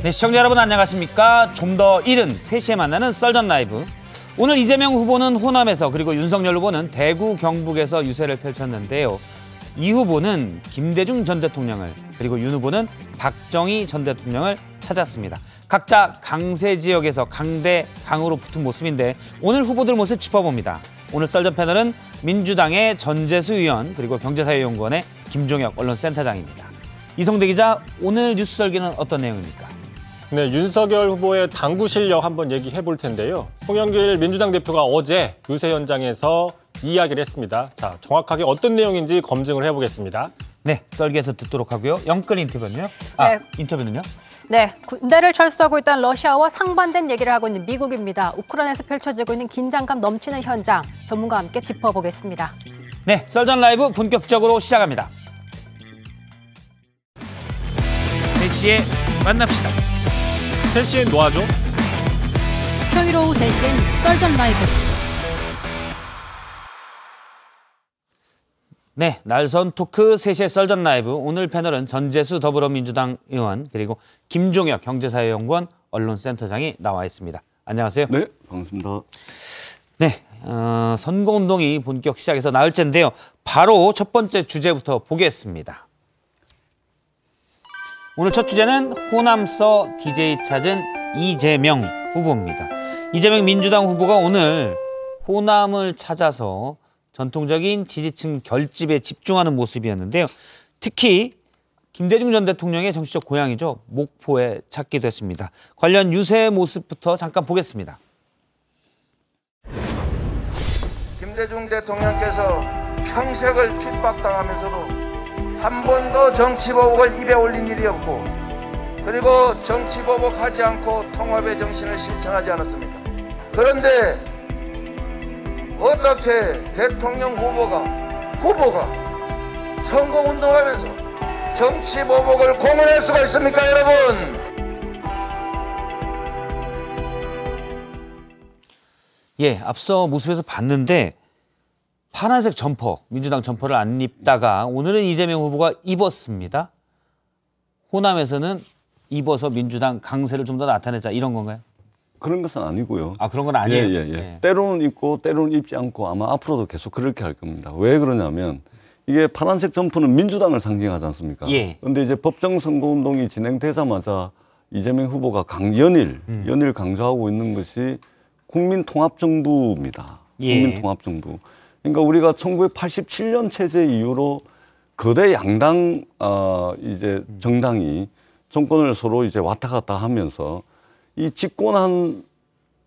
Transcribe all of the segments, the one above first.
네, 시청자 여러분 안녕하십니까? 좀 더 이른 3시에 만나는 썰전 라이브. 오늘 이재명 후보는 호남에서 그리고 윤석열 후보는 대구 경북에서 유세를 펼쳤는데요. 이 후보는 김대중 전 대통령을 그리고 윤 후보는 박정희 전 대통령을 찾았습니다. 각자 강세 지역에서 강대강으로 붙은 모습인데 오늘 후보들 모습 짚어봅니다. 오늘 썰전 패널은 민주당의 전재수 의원 그리고 경제사회연구원의 김종혁 언론센터장입니다. 이성대 기자, 오늘 뉴스 설계는 어떤 내용입니까? 네, 윤석열 후보의 당구 실력 한번 얘기해 볼 텐데요. 홍영길 민주당 대표가 어제 유세 현장에서 이야기를 했습니다. 자, 정확하게 어떤 내용인지 검증을 해보겠습니다. 네, 썰기에서 듣도록 하고요. 영끌 인터뷰는요? 인터뷰는요? 네, 군대를 철수하고 있던 러시아와 상반된 얘기를 하고 있는 미국입니다. 우크라이나에서 펼쳐지고 있는 긴장감 넘치는 현장, 전문가와 함께 짚어보겠습니다. 네, 썰전 라이브 본격적으로 시작합니다. 3시에 만납시다. 3시엔 뭐 하죠? 평일 오후 3시엔 썰전 라이브. 네, 날선 토크 3시의 썰전 라이브. 오늘 패널은 전재수 더불어민주당 의원 그리고 김종혁 경제사회연구원 언론센터장이 나와 있습니다. 안녕하세요. 네, 반갑습니다. 네, 선거운동이 본격 시작해서 나흘째인데요. 바로 첫 번째 주제부터 보겠습니다. 오늘 첫 주제는 호남서 DJ 찾은 이재명 후보입니다. 이재명 민주당 후보가 오늘 호남을 찾아서 전통적인 지지층 결집에 집중하는 모습이었는데요. 특히 김대중 전 대통령의 정치적 고향이죠. 목포에 찾기도 했습니다. 관련 유세 모습부터 잠깐 보겠습니다. 김대중 대통령께서 평생을 핍박당하면서도 한 번도 정치보복을 입에 올린 일이 없고 그리고 정치보복하지 않고 통합의 정신을 실천하지 않았습니까? 그런데 어떻게 대통령 후보가 선거운동하면서 정치보복을 공언할 수가 있습니까, 여러분? 예, 앞서 모습에서 봤는데 파란색 점퍼, 민주당 점퍼를 안 입다가 오늘은 이재명 후보가 입었습니다. 호남에서는 입어서 민주당 강세를 좀 더 나타내자 이런 건가요? 그런 것은 아니고요. 아, 그런 건 아니에요? 예. 때로는 입고 때로는 입지 않고 아마 앞으로도 계속 그렇게 할 겁니다. 왜 그러냐면 이게 파란색 점퍼는 민주당을 상징하지 않습니까? 예. 그런데 이제 법정 선거운동이 진행되자마자 이재명 후보가 연일 강조하고 있는 것이 국민통합정부입니다. 예. 국민통합정부. 그러니까 우리가 1987년 체제 이후로 거대 양당 이제 정당이 정권을 서로 이제 왔다 갔다 하면서 이 집권한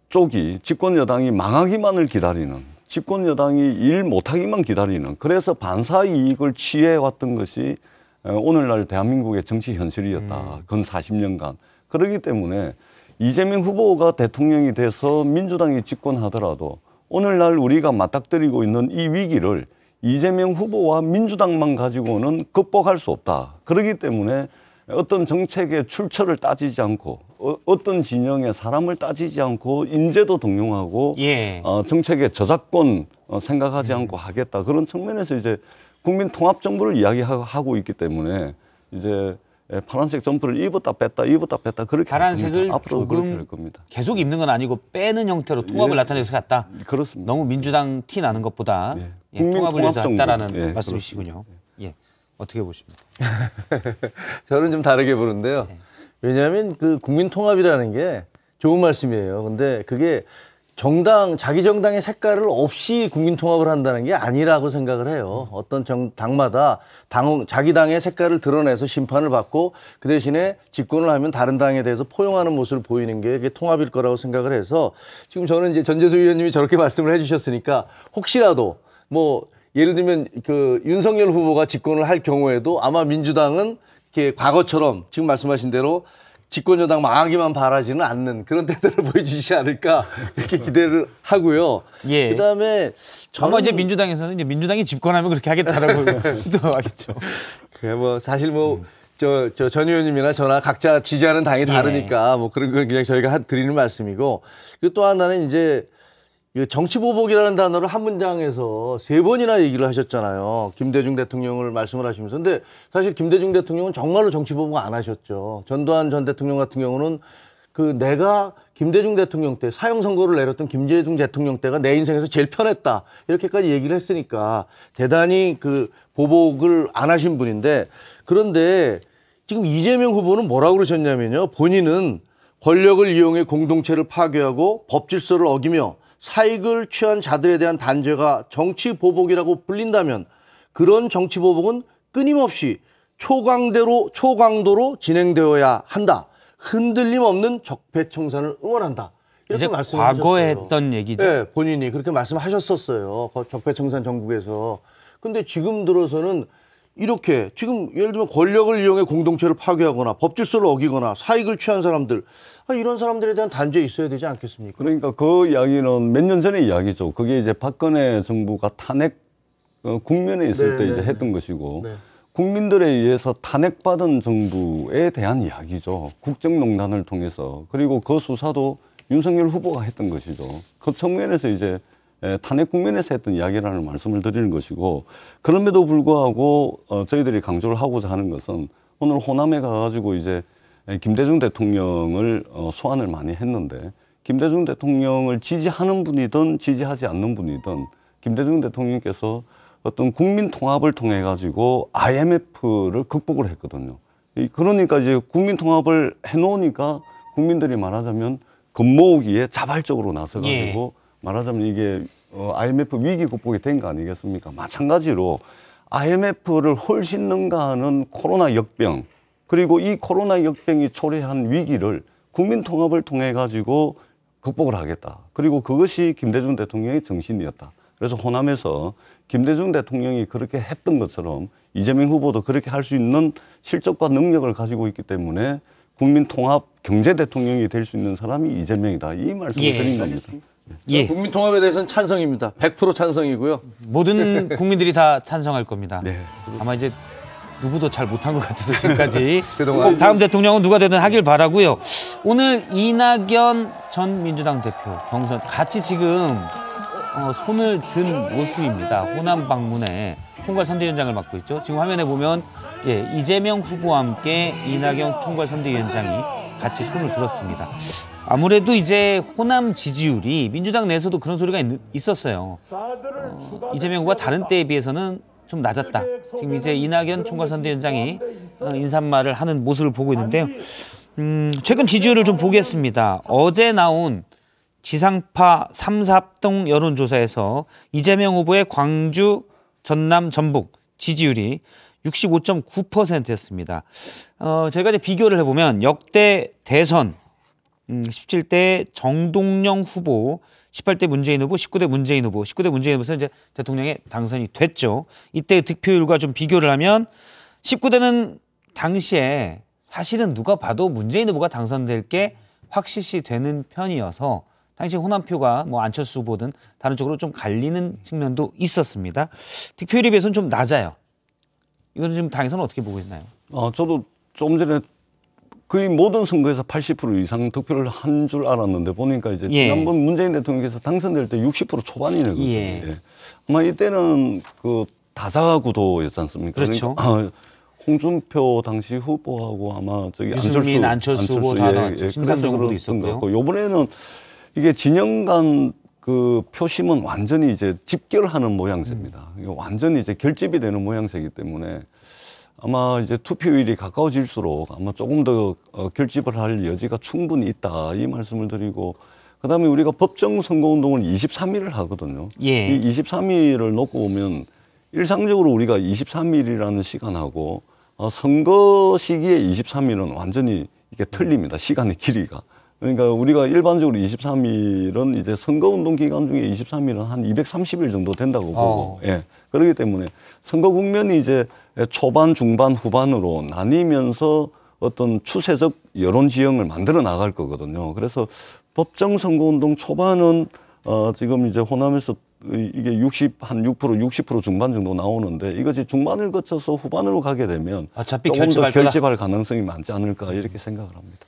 쪽이 집권 여당이 망하기만을 기다리는, 집권 여당이 일 못하기만 기다리는, 그래서 반사 이익을 취해 왔던 것이 오늘날 대한민국의 정치 현실이었다. 근 40년간. 그렇기 때문에 이재명 후보가 대통령이 돼서 민주당이 집권하더라도 오늘날 우리가 맞닥뜨리고 있는 이 위기를 이재명 후보와 민주당만 가지고는 극복할 수 없다. 그렇기 때문에 어떤 정책의 출처를 따지지 않고 어떤 진영의 사람을 따지지 않고 인재도 동용하고 예. 정책의 저작권 생각하지 않고 하겠다. 그런 측면에서 이제 국민통합정부를 이야기하고 있기 때문에 이제 파란색 점퍼를 입었다 뺐다 그렇게 파란색을 앞으로 그렇게 할 겁니다. 계속 입는 건 아니고 빼는 형태로 통합을 나타내서 갔다. 그렇습니다. 너무 민주당 티 나는 것보다 통합을 위해서 했다라는 말씀이시군요. 예, 어떻게 보십니까? 저는 좀 다르게 보는데요. 왜냐하면 그 국민통합이라는 게 좋은 말씀이에요. 근데 그게 자기 정당의 색깔을 없이 국민통합을 한다는 게 아니라고 생각을 해요. 어떤 당마다 자기 당의 색깔을 드러내서 심판을 받고 그 대신에 집권을 하면 다른 당에 대해서 포용하는 모습을 보이는 게 그게 통합일 거라고 생각을 해서 지금 저는 이제 전재수 의원님이 저렇게 말씀을 해주셨으니까 혹시라도 뭐 예를 들면 그 윤석열 후보가 집권을 할 경우에도 아마 민주당은 이렇게 과거처럼 지금 말씀하신 대로 집권 여당 망하기만 바라지는 않는 그런 태도를 보여주시지 않을까 그렇게 기대를 하고요. 예. 그다음에 아마 이제 민주당에서는 이제 민주당이 집권하면 그렇게 하겠다라고 또 하겠죠. 그래 뭐 사실 뭐 전 의원님이나 저나 각자 지지하는 당이 다르니까 뭐 그런 건 그냥 저희가 드리는 말씀이고 그리고 또 하나는 이제 이 정치보복이라는 단어를 한 문장에서 3번이나 얘기를 하셨잖아요. 김대중 대통령을 말씀을 하시면서. 근데 사실 김대중 대통령은 정말로 정치보복 안 하셨죠. 전두환 전 대통령 같은 경우는 내가 김대중 대통령 때 사형 선고를 내렸던 김대중 대통령 때가 내 인생에서 제일 편했다. 이렇게까지 얘기를 했으니까 대단히 보복을 안 하신 분인데, 그런데 지금 이재명 후보는 뭐라고 그러셨냐면요. 본인은 권력을 이용해 공동체를 파괴하고 법 질서를 어기며 사익을 취한 자들에 대한 단죄가 정치 보복이라고 불린다면 그런 정치 보복은 끊임없이 초강도로 진행되어야 한다. 흔들림 없는 적폐청산을 응원한다. 이렇게 이제 말씀하셨어요. 과거에 했던 얘기죠. 네, 본인이 그렇게 말씀하셨었어요. 적폐청산 정국에서. 근데 지금 들어서는 이렇게 지금 예를 들면 권력을 이용해 공동체를 파괴하거나 법질서를 어기거나 사익을 취한 사람들, 이런 사람들에 대한 단죄 있어야 되지 않겠습니까? 그러니까 그 이야기는 몇 년 전의 이야기죠. 그게 이제 박근혜 정부가 탄핵 국면에 있을 때 이제 했던 것이고, 국민들에 의해서 탄핵받은 정부에 대한 이야기죠. 국정농단을 통해서. 그리고 그 수사도 윤석열 후보가 했던 것이죠. 그 측면에서 이제 탄핵 국면에서 했던 이야기라는 말씀을 드리는 것이고, 그럼에도 불구하고 저희들이 강조를 하고자 하는 것은 오늘 호남에 가가지고 이제 김대중 대통령을 소환을 많이 했는데, 김대중 대통령을 지지하는 분이든 지지하지 않는 분이든 김대중 대통령께서 어떤 국민 통합을 통해 가지고 IMF를 극복을 했거든요. 그러니까 이제 국민 통합을 해놓으니까 국민들이 말하자면 겁모으기에 자발적으로 나서가지고 말하자면 이게 IMF 위기 극복이 된 거 아니겠습니까? 마찬가지로 IMF를 훨씬 능가하는 코로나 역병, 그리고 이 코로나 역병이 초래한 위기를 국민 통합을 통해 가지고 극복을 하겠다. 그리고 그것이 김대중 대통령의 정신이었다. 그래서 호남에서 김대중 대통령이 그렇게 했던 것처럼 이재명 후보도 그렇게 할 수 있는 실적과 능력을 가지고 있기 때문에 국민 통합 경제 대통령이 될 수 있는 사람이 이재명이다. 이 말씀을 드린 겁니다. 예. 국민 통합에 대해서는 찬성입니다. 100% 찬성이고요. 모든 국민들이 다 찬성할 겁니다. 네. 아마 이제 누구도 잘 못한 것 같아서 지금까지 그동안. 꼭 다음 대통령은 누가 되든 하길 바라고요. 오늘 이낙연 전 민주당 대표 경선 같이 지금 손을 든 모습입니다. 호남 방문에 총괄선대위원장을 맡고 있죠. 지금 화면에 보면 이재명 후보와 함께 이낙연 총괄선대위원장이 같이 손을 들었습니다. 아무래도 이제 호남 지지율이 민주당 내에서도 그런 소리가 있었어요. 이재명 후보가 다른 때에 비해서는 좀 낮았다. 지금 이제 이낙연 총괄선대위원장이 인사말을 하는 모습을 보고 있는데요. 최근 지지율을 좀 보겠습니다. 어제 나온 지상파 3, 4동 여론조사에서 이재명 후보의 광주, 전남, 전북 지지율이 65.9%였습니다. 제가 이제 비교를 해보면 역대 대선 17대 정동영 후보, 18대 문재인 후보, 19대 문재인 후보, 19대 문재인 후보에서 이제 대통령에 당선이 됐죠. 이때의 득표율과 좀 비교를 하면 19대는 당시에 사실은 누가 봐도 문재인 후보가 당선될 게 확실시 되는 편이어서 당시 호남표가 뭐 안철수 후보든 다른 쪽으로 좀 갈리는 측면도 있었습니다. 득표율에 비해서는 좀 낮아요. 이건 지금 당에서는 어떻게 보고 있나요? 저도 조금 전에 거의 모든 선거에서 80% 이상 득표를 한 줄 알았는데 보니까 이제 지난번 문재인 대통령께서 당선될 때 60% 초반이거든요. 아마 이때는 그 다자 구도였지 않습니까? 그렇죠. 그러니까 홍준표 당시 후보하고 아마 저기 유승민, 안철수 후보 다 나왔죠. 심상정 후보도 있었고요. 이번에는 이게 진영 간 그 표심은 완전히 이제 집결하는 모양새입니다. 완전히 이제 결집이 되는 모양새이기 때문에 아마 이제 투표율이 가까워질수록 아마 조금 더 결집을 할 여지가 충분히 있다. 이 말씀을 드리고, 그다음에 우리가 법정 선거운동을 23일을 하거든요. 이 23일을 놓고 보면 일상적으로 우리가 23일이라는 시간하고 선거 시기에 23일은 완전히 이게 틀립니다. 시간의 길이가. 그러니까 우리가 일반적으로 23일은 이제 선거운동 기간 중에 23일은 한 230일 정도 된다고 보고, 그렇기 때문에 선거 국면이 이제 초반, 중반, 후반으로 나뉘면서 어떤 추세적 여론 지형을 만들어 나갈 거거든요. 그래서 법정 선거운동 초반은 지금 이제 호남에서 이게 한 6%, 60% 중반 정도 나오는데 이것이 중반을 거쳐서 후반으로 가게 되면 어차피 조금 더 결집할 가능성이 많지 않을까 이렇게 생각을 합니다.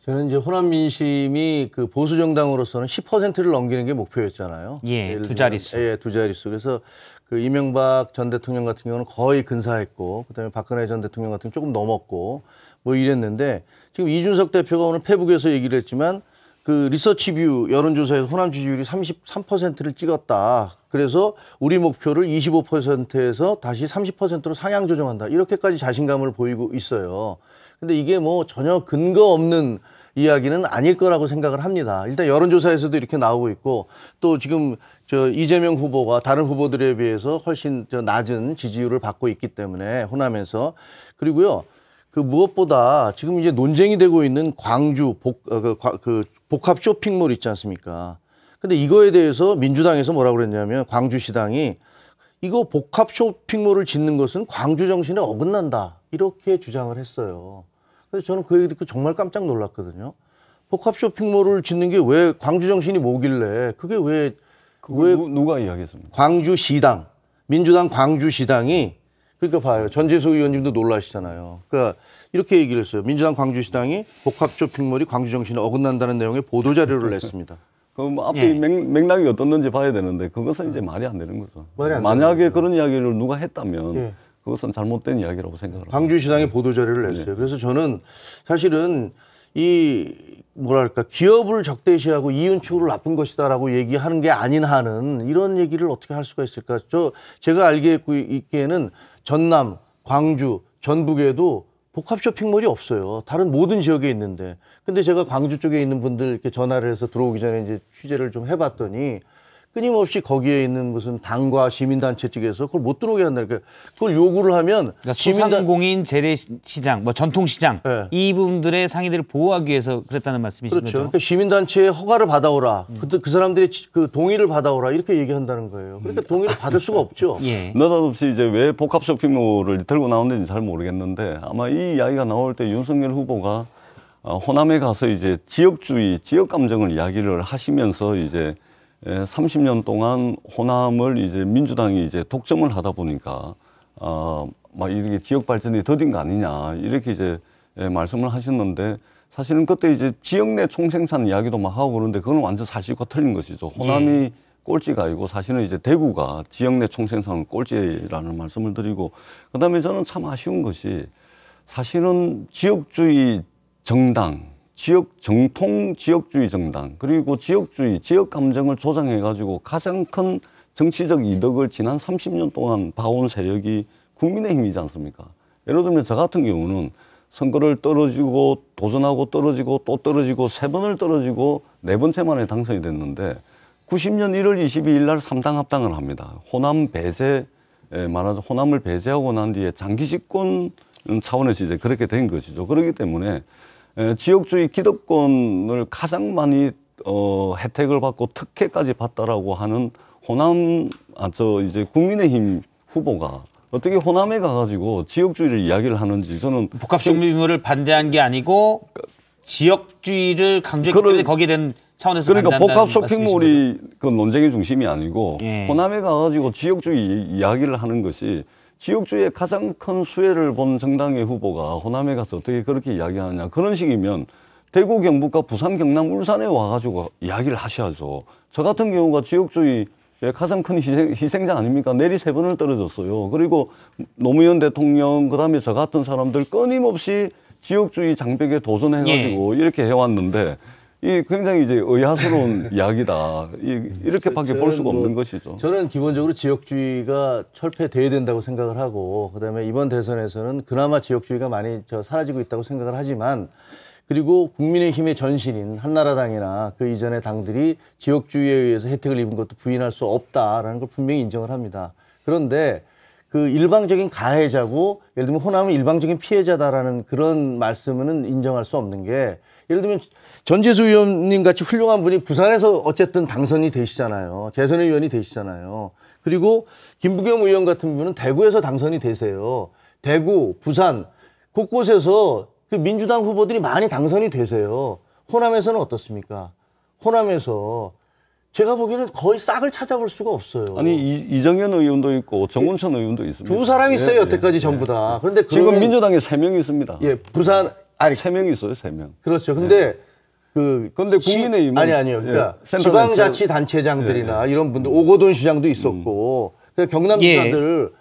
저는 이제 호남 민심이 그 보수 정당으로서는 10%를 넘기는 게 목표였잖아요. 예, 예를 두 들면, 자릿수. 예, 두 자릿수. 그래서 그 이명박 전 대통령 같은 경우는 거의 근사했고, 그다음에 박근혜 전 대통령 같은 경우는 조금 넘었고, 뭐 이랬는데 지금 이준석 대표가 오늘 페북에서 얘기를 했지만 그 리서치뷰 여론조사에서 호남 지지율이 33%를 찍었다. 그래서 우리 목표를 25%에서 다시 30%로 상향 조정한다. 이렇게까지 자신감을 보이고 있어요. 근데 이게 뭐 전혀 근거 없는 이야기는 아닐 거라고 생각을 합니다. 일단 여론조사에서도 이렇게 나오고 있고 또 지금 저 이재명 후보가 다른 후보들에 비해서 훨씬 저 낮은 지지율을 받고 있기 때문에 호남에서 그리고요. 그 무엇보다 지금 이제 논쟁이 되고 있는 광주 복합 쇼핑몰 있지 않습니까? 근데 이거에 대해서 민주당에서 뭐라고 그랬냐면 광주시당이 이거 복합 쇼핑몰을 짓는 것은 광주 정신에 어긋난다. 이렇게 주장을 했어요. 그래서 저는 그 얘기 듣고 정말 깜짝 놀랐거든요. 복합 쇼핑몰을 짓는 게 왜 광주 정신이 뭐길래 그게 왜 누가 이야기했습니까? 광주시당, 민주당 광주시당이 그러니까 봐요. 전재수 의원님도 놀라시잖아요. 그러니까 이렇게 얘기를 했어요. 민주당 광주시당이 복합 쇼핑몰이 광주 정신에 어긋난다는 내용의 보도자료를 냈습니다. 그럼 앞뒤 맥락이 어떻는지 봐야 되는데 그것은 이제 말이 안 되는 거죠. 말이 안 만약에 되는 그런 이야기를 누가 했다면 예. 그것은 잘못된 이야기라고 생각합니다. 광주시당이 보도자료를 냈어요. 그래서 저는 사실은 이 뭐랄까 기업을 적대시하고 이윤축으로 나쁜 것이다라고 얘기하는 게 아닌 한은 이런 얘기를 어떻게 할 수가 있을까? 제가 알게 있기에는 전남, 광주, 전북에도 복합 쇼핑몰이 없어요. 다른 모든 지역에 있는데. 근데 제가 광주 쪽에 있는 분들 이렇게 전화를 해서 들어오기 전에 이제 취재를 좀 해봤더니 끊임없이 거기에 있는 무슨 당과 시민단체 측에서 그걸 못 들어오게 한다니까. 그걸 요구를 하면 그러니까 소상공인 재래시장, 뭐 전통시장 네. 이 부분들의 상인들을 보호하기 위해서 그랬다는 말씀이신 그렇죠. 거죠? 그러니까 시민단체의 허가를 받아오라. 그 사람들의 그 동의를 받아오라. 이렇게 얘기한다는 거예요. 그러니까 동의를 받을 수가 없죠. 예. 느닷없이 이제 왜 복합 쇼핑몰을 들고 나오는지 잘 모르겠는데 아마 이 이야기가 나올 때 윤석열 후보가 호남에 가서 이제 지역주의, 지역 감정을 이야기를 하시면서 이제 30년 동안 호남을 이제 민주당이 이제 독점을 하다 보니까 막 이렇게 지역 발전이 더딘 거 아니냐 이렇게 이제 말씀을 하셨는데 사실은 그때 이제 지역 내 총생산 이야기도 막 하고 그러는데 그건 완전 사실과 틀린 것이죠. 호남이 꼴찌가 아니고 사실은 이제 대구가 지역 내 총생산 꼴찌라는 말씀을 드리고 그다음에 저는 참 아쉬운 것이 사실은 지역주의 정당 정통 지역주의 정당 그리고 지역주의 지역 감정을 조장해 가지고 가장 큰 정치적 이득을 지난 30년 동안 봐온 세력이 국민의힘이지 않습니까? 예를 들면 저 같은 경우는 선거를 떨어지고 도전하고 떨어지고 또 떨어지고 3번을 떨어지고 4번째 만에 당선이 됐는데 90년 1월 22일 날 3당 합당을 합니다. 호남 배제 말하자면 호남을 배제하고 난 뒤에 장기 집권 차원에서 이제 그렇게 된 것이죠. 그렇기 때문에 지역주의 기득권을 가장 많이 혜택을 받고 특혜까지 받다라고 하는 호남 이제 국민의힘 후보가 어떻게 호남에 가가지고 지역주의를 이야기를 하는지 저는 복합 쇼핑몰을 반대한 게 아니고 지역주의를 강조했기 때문에 거기에 대한 차원에서 그러니까 반대한다는 복합 쇼핑몰이 그 논쟁의 중심이 아니고 예. 호남에 가가지고 지역주의 이야기를 하는 것이 지역주의의 가장 큰 수혜를 본 정당의 후보가 호남에 가서 어떻게 그렇게 이야기하느냐. 그런 식이면 대구, 경북과 부산, 경남, 울산에 와가지고 이야기를 하셔야죠. 저 같은 경우가 지역주의의 가장 큰 희생자 아닙니까? 내리 3번을 떨어졌어요. 그리고 노무현 대통령, 그다음에 저 같은 사람들 끊임없이 지역주의 장벽에 도전해가지고 이렇게 해왔는데 이 굉장히 이제 의아스러운 이야기다. 이렇게밖에 볼 수가 없는 것이죠. 저는 기본적으로 지역주의가 철폐돼야 된다고 생각을 하고 그다음에 이번 대선에서는 그나마 지역주의가 많이 사라지고 있다고 생각을 하지만 그리고 국민의힘의 전신인 한나라당이나 그 이전의 당들이 지역주의에 의해서 혜택을 입은 것도 부인할 수 없다라는 걸 분명히 인정을 합니다. 그런데 그 일방적인 가해자고 예를 들면 호남은 일방적인 피해자다라는 그런 말씀은 인정할 수 없는 게 예를 들면 전재수 의원님 같이 훌륭한 분이 부산에서 어쨌든 당선이 되시잖아요. 재선 의원이 되시잖아요. 그리고 김부겸 의원 같은 분은 대구에서 당선이 되세요. 대구, 부산 곳곳에서 그 민주당 후보들이 많이 당선이 되세요. 호남에서는 어떻습니까? 호남에서 제가 보기에는 거의 싹을 찾아볼 수가 없어요. 아니 이정현 의원도 있고 정운천 의원도 있습니다. 두 사람이 있어요. 여태까지 전부 다. 그런데 지금 민주당에 3명이 있습니다. 예, 부산 아니, 3명 있어요, 3명. 그렇죠. 근데 근데 국민의힘은 아니요. 그러니까 센터 지방자치단체장들이나 이런 분들 오거돈 시장도 있었고 경남 지사들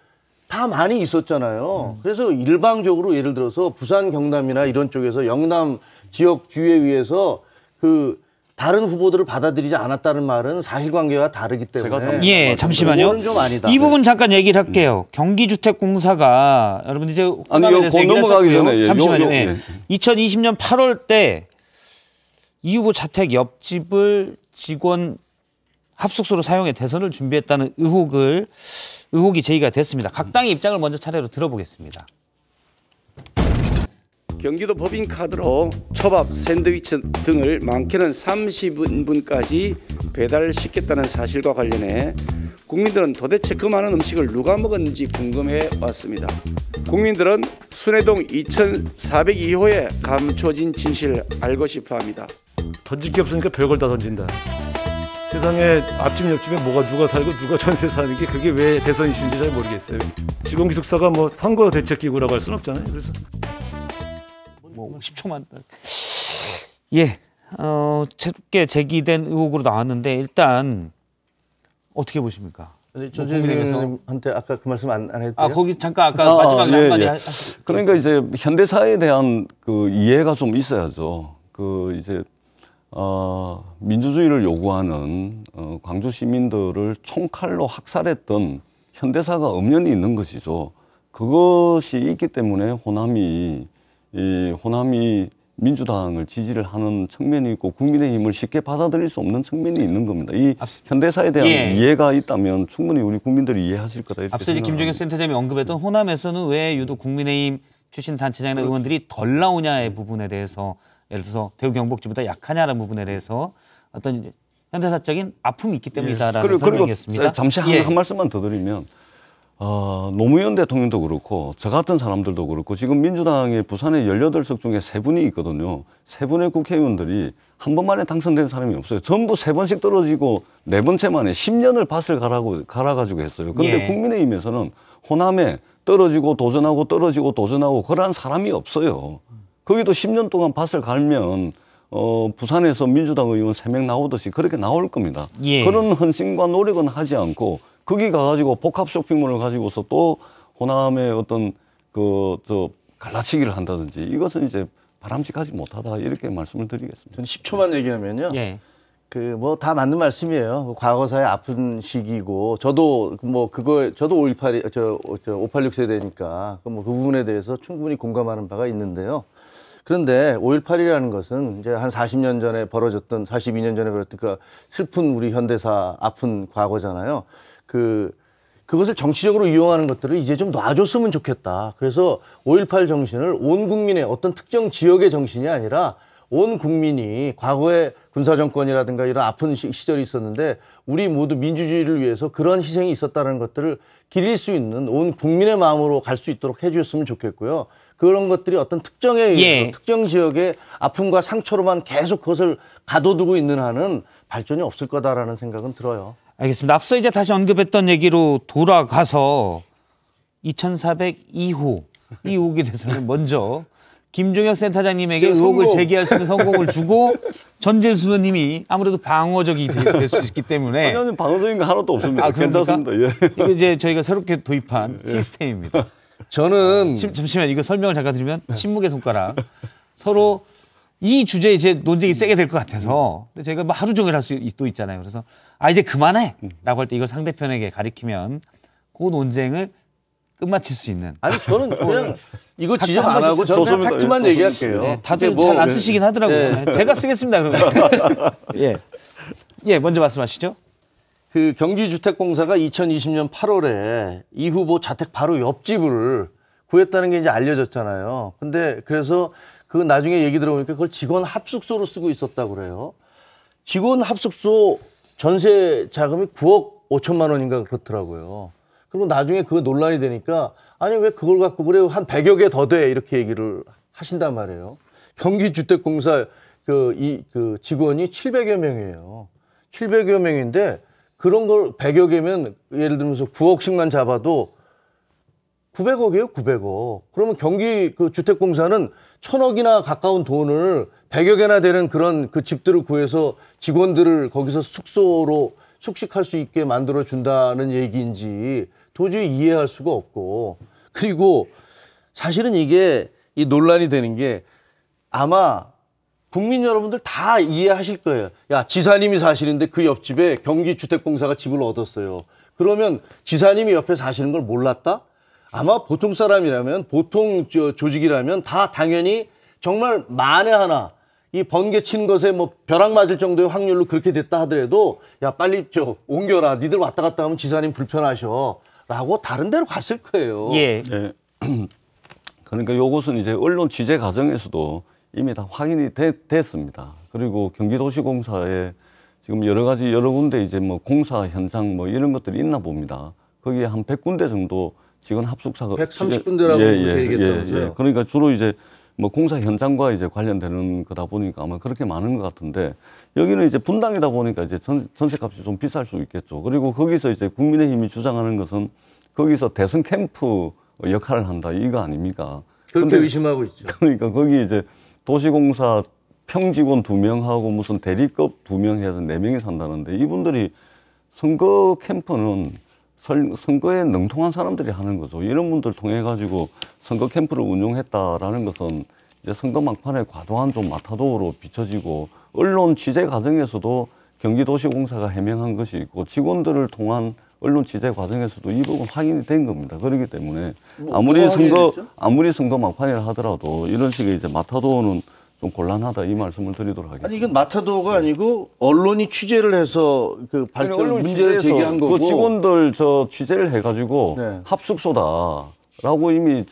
다 많이 있었잖아요. 그래서 일방적으로 예를 들어서 부산 경남이나 이런 쪽에서 영남 지역 주에 의해서 다른 후보들을 받아들이지 않았다는 말은 사실관계가 다르기 때문에 예, 잠시만요. 그거는 좀 아니다. 이 부분 잠깐 얘기를 할게요. 경기주택공사가 여러분 이제 아니 이거 곧 넘어가기 전에 잠시만요. 2020년 8월 때 이 후보 자택 옆집을 직원 합숙소로 사용해 대선을 준비했다는 의혹이 제기가 됐습니다. 각 당의 입장을 먼저 차례로 들어보겠습니다. 경기도 법인카드로 초밥, 샌드위치 등을 많게는 30인분까지 배달시켰다는 사실과 관련해 국민들은 도대체 그 많은 음식을 누가 먹었는지 궁금해 왔습니다. 국민들은 순회동 2402호에 감춰진 진실을 알고 싶어 합니다. 던질 게 없으니까 별걸 다 던진다. 세상에 앞집 옆집에 누가 살고 누가 전세 사는 게 그게 왜 대선 이슈인지 잘 모르겠어요. 직원기숙사가 뭐 선거 대책기구라고 할 수는 없잖아요. 그래서 10초만. 예, 새롭게 제기된 의혹으로 나왔는데 일단 어떻게 보십니까? 전재님한테 아까 그 말씀 안 했대요? 거기 잠깐 아까 마지막에 한마디 그러니까 이제 현대사에 대한 이해가 좀 있어야죠. 이제 민주주의를 요구하는 광주 시민들을 총칼로 학살했던 현대사가 엄연히 있는 것이죠. 그것이 있기 때문에 호남이 민주당을 지지를 하는 측면이 있고 국민의힘을 쉽게 받아들일 수 없는 측면이 있는 겁니다. 이 현대사에 대한 이해가 있다면 충분히 우리 국민들이 이해하실 거다. 이렇게 앞서 김종현 센터장이 언급했던 호남에서는 왜 유독 국민의힘 출신 단체장이나 의원들이 덜 나오냐의 부분에 대해서 예를 들어서 대구 경북지보다 약하냐는 부분에 대해서 어떤 현대사적인 아픔이 있기 때문이다라는 설명이었습니다. 그리고 잠시 한 말씀만 더 드리면 노무현 대통령도 그렇고 저 같은 사람들도 그렇고 지금 민주당의 부산에 18석 중에 3분이 있거든요. 3분의 국회의원들이 한 번만에 당선된 사람이 없어요. 전부 3번씩 떨어지고 4번째 만에 10년을 밭을 갈아가지고 했어요. 그런데 국민의힘에서는 호남에 떨어지고 도전하고 떨어지고 도전하고 그러한 사람이 없어요. 거기도 10년 동안 밭을 갈면 부산에서 민주당 의원 3명 나오듯이 그렇게 나올 겁니다. 그런 헌신과 노력은 하지 않고 거기 가가지고 복합 쇼핑몰을 가지고서 또 호남의 어떤 갈라치기를 한다든지 이것은 이제 바람직하지 못하다 이렇게 말씀을 드리겠습니다. 저는 10초만 얘기하면요. 다 맞는 말씀이에요. 과거사의 아픈 시기고 저도 586 세대니까 그 부분에 대해서 충분히 공감하는 바가 있는데요. 그런데 5.18이라는 것은 이제 한 40년 전에 벌어졌던 42년 전에 벌어졌던 그 슬픈 우리 현대사 아픈 과거잖아요. 그것을 정치적으로 이용하는 것들을 이제 좀 놔줬으면 좋겠다. 그래서 5.18 정신을 온 국민의 어떤 특정 지역의 정신이 아니라 온 국민이 과거에 군사정권이라든가 이런 아픈 시절이 있었는데 우리 모두 민주주의를 위해서 그런 희생이 있었다는 것들을 기릴 수 있는 온 국민의 마음으로 갈 수 있도록 해주셨으면 좋겠고요. 그런 것들이 어떤 특정에 의해서 특정 지역의 아픔과 상처로만 계속 그것을 가둬두고 있는 한은 발전이 없을 거다라는 생각은 들어요. 알겠습니다. 앞서 이제 다시 언급했던 얘기로 돌아가서 2402호 이 의혹에 대해서는 먼저 김종혁 센터장님에게 의혹을 제기할 수 있는 성공을 주고 전재수 의원님이 아무래도 방어적이 될 수 있기 때문에 아니, 방어적인 거 하나도 없습니다. 괜찮습니다. 이거 이제 저희가 새롭게 도입한 시스템입니다. 저는 잠시만 이거 설명을 잠깐 드리면 침묵의 손가락 서로 이 주제에 이제 논쟁이 세게 될 것 같아서 근데 저희가 뭐 하루 종일 할 수도 있잖아요. 그래서 이제 그만해라고 할 때 이걸 상대편에게 가리키면 그 논쟁을 끝마칠 수 있는. 아니 저는 그냥 이거 지적 안 하고 저는 팩트만 얘기할게요. 다들 잘 안 쓰시긴 하더라고요. 제가 쓰겠습니다. 그러면. 먼저 말씀하시죠. 그 경기주택공사가 2020년 8월에 이 후보 자택 바로 옆집을 구했다는 게 이제 알려졌잖아요. 근데 그래서 그 나중에 얘기 들어보니까 그걸 직원 합숙소로 쓰고 있었다고 그래요. 직원 합숙소 전세 자금이 9억 5천만 원인가 그렇더라고요. 그리고 나중에 그거 논란이 되니까 아니 왜 그걸 갖고 그래 한 100여 개 더 돼 이렇게 얘기를 하신단 말이에요. 경기주택공사 그 직원이 700여 명이에요. 700여 명인데 그런 걸 100여 개면 예를 들면서 9억씩만 잡아도 900억이에요, 900억. 그러면 경기 그 주택공사는 천억이나 가까운 돈을 100여 개나 되는 그런 그 집들을 구해서 직원들을 거기서 숙소로 숙식할 수 있게 만들어 준다는 얘기인지 도저히 이해할 수가 없고, 그리고 사실은 이게 이 논란이 되는 게 아마 국민 여러분들 다 이해하실 거예요. 야, 지사님이 사시는데 그 옆집에 경기주택공사가 집을 얻었어요. 그러면 지사님이 옆에 사시는 걸 몰랐다? 아마 보통 사람이라면, 보통 조직이라면 다 당연히 정말 만에 하나 이 번개 친 것에 뭐 벼락 맞을 정도의 확률로 그렇게 됐다 하더라도 야, 빨리 옮겨라. 니들 왔다 갔다 하면 지사님 불편하셔. 라고 다른 데로 갔을 거예요. 예. 네. 그러니까 요것은 이제 언론 취재 과정에서도 이미 다 확인이 됐습니다. 그리고 경기도시공사에 지금 여러 군데 이제 뭐 공사 현장 뭐 이런 것들이 있나 봅니다. 거기에 한 100군데 정도 지금 합숙사가 130군데라고 그렇게 얘기했다면서요. 그러니까 주로 이제 뭐 공사 현장과 이제 관련되는 거다 보니까 아마 그렇게 많은 것 같은데, 여기는 이제 분당이다 보니까 이제 전세값이 좀 비쌀 수 있겠죠. 그리고 거기서 이제 국민의힘이 주장하는 것은 거기서 대선 캠프 역할을 한다, 이거 아닙니까? 그렇게 의심하고 있죠. 그러니까 거기 이제 도시공사 평직원 2명하고 무슨 대리급 2명 해서 4명이 산다는데, 이분들이 선거 캠프는 선거에 능통한 사람들이 하는 거죠. 이런 분들 통해 가지고 선거 캠프를 운영했다라는 것은 이제 선거 막판에 과도한 좀 마타도로 비춰지고, 언론 취재 과정에서도 경기도시공사가 해명한 것이 있고 직원들을 통한 언론 취재 과정에서도 이 부분 확인이 된 겁니다. 그렇기 때문에 아무리 선거 막판이라 하더라도 이런 식의 이제 마타도는 좀 곤란하다, 이 말씀을 드리도록 하겠습니다. 아니, 이건 마타도가 아니고 언론이 취재를 해서 그 문제를 제기한 거고. 그 직원들 취재를 해가지고 네. 합숙소다라고 이미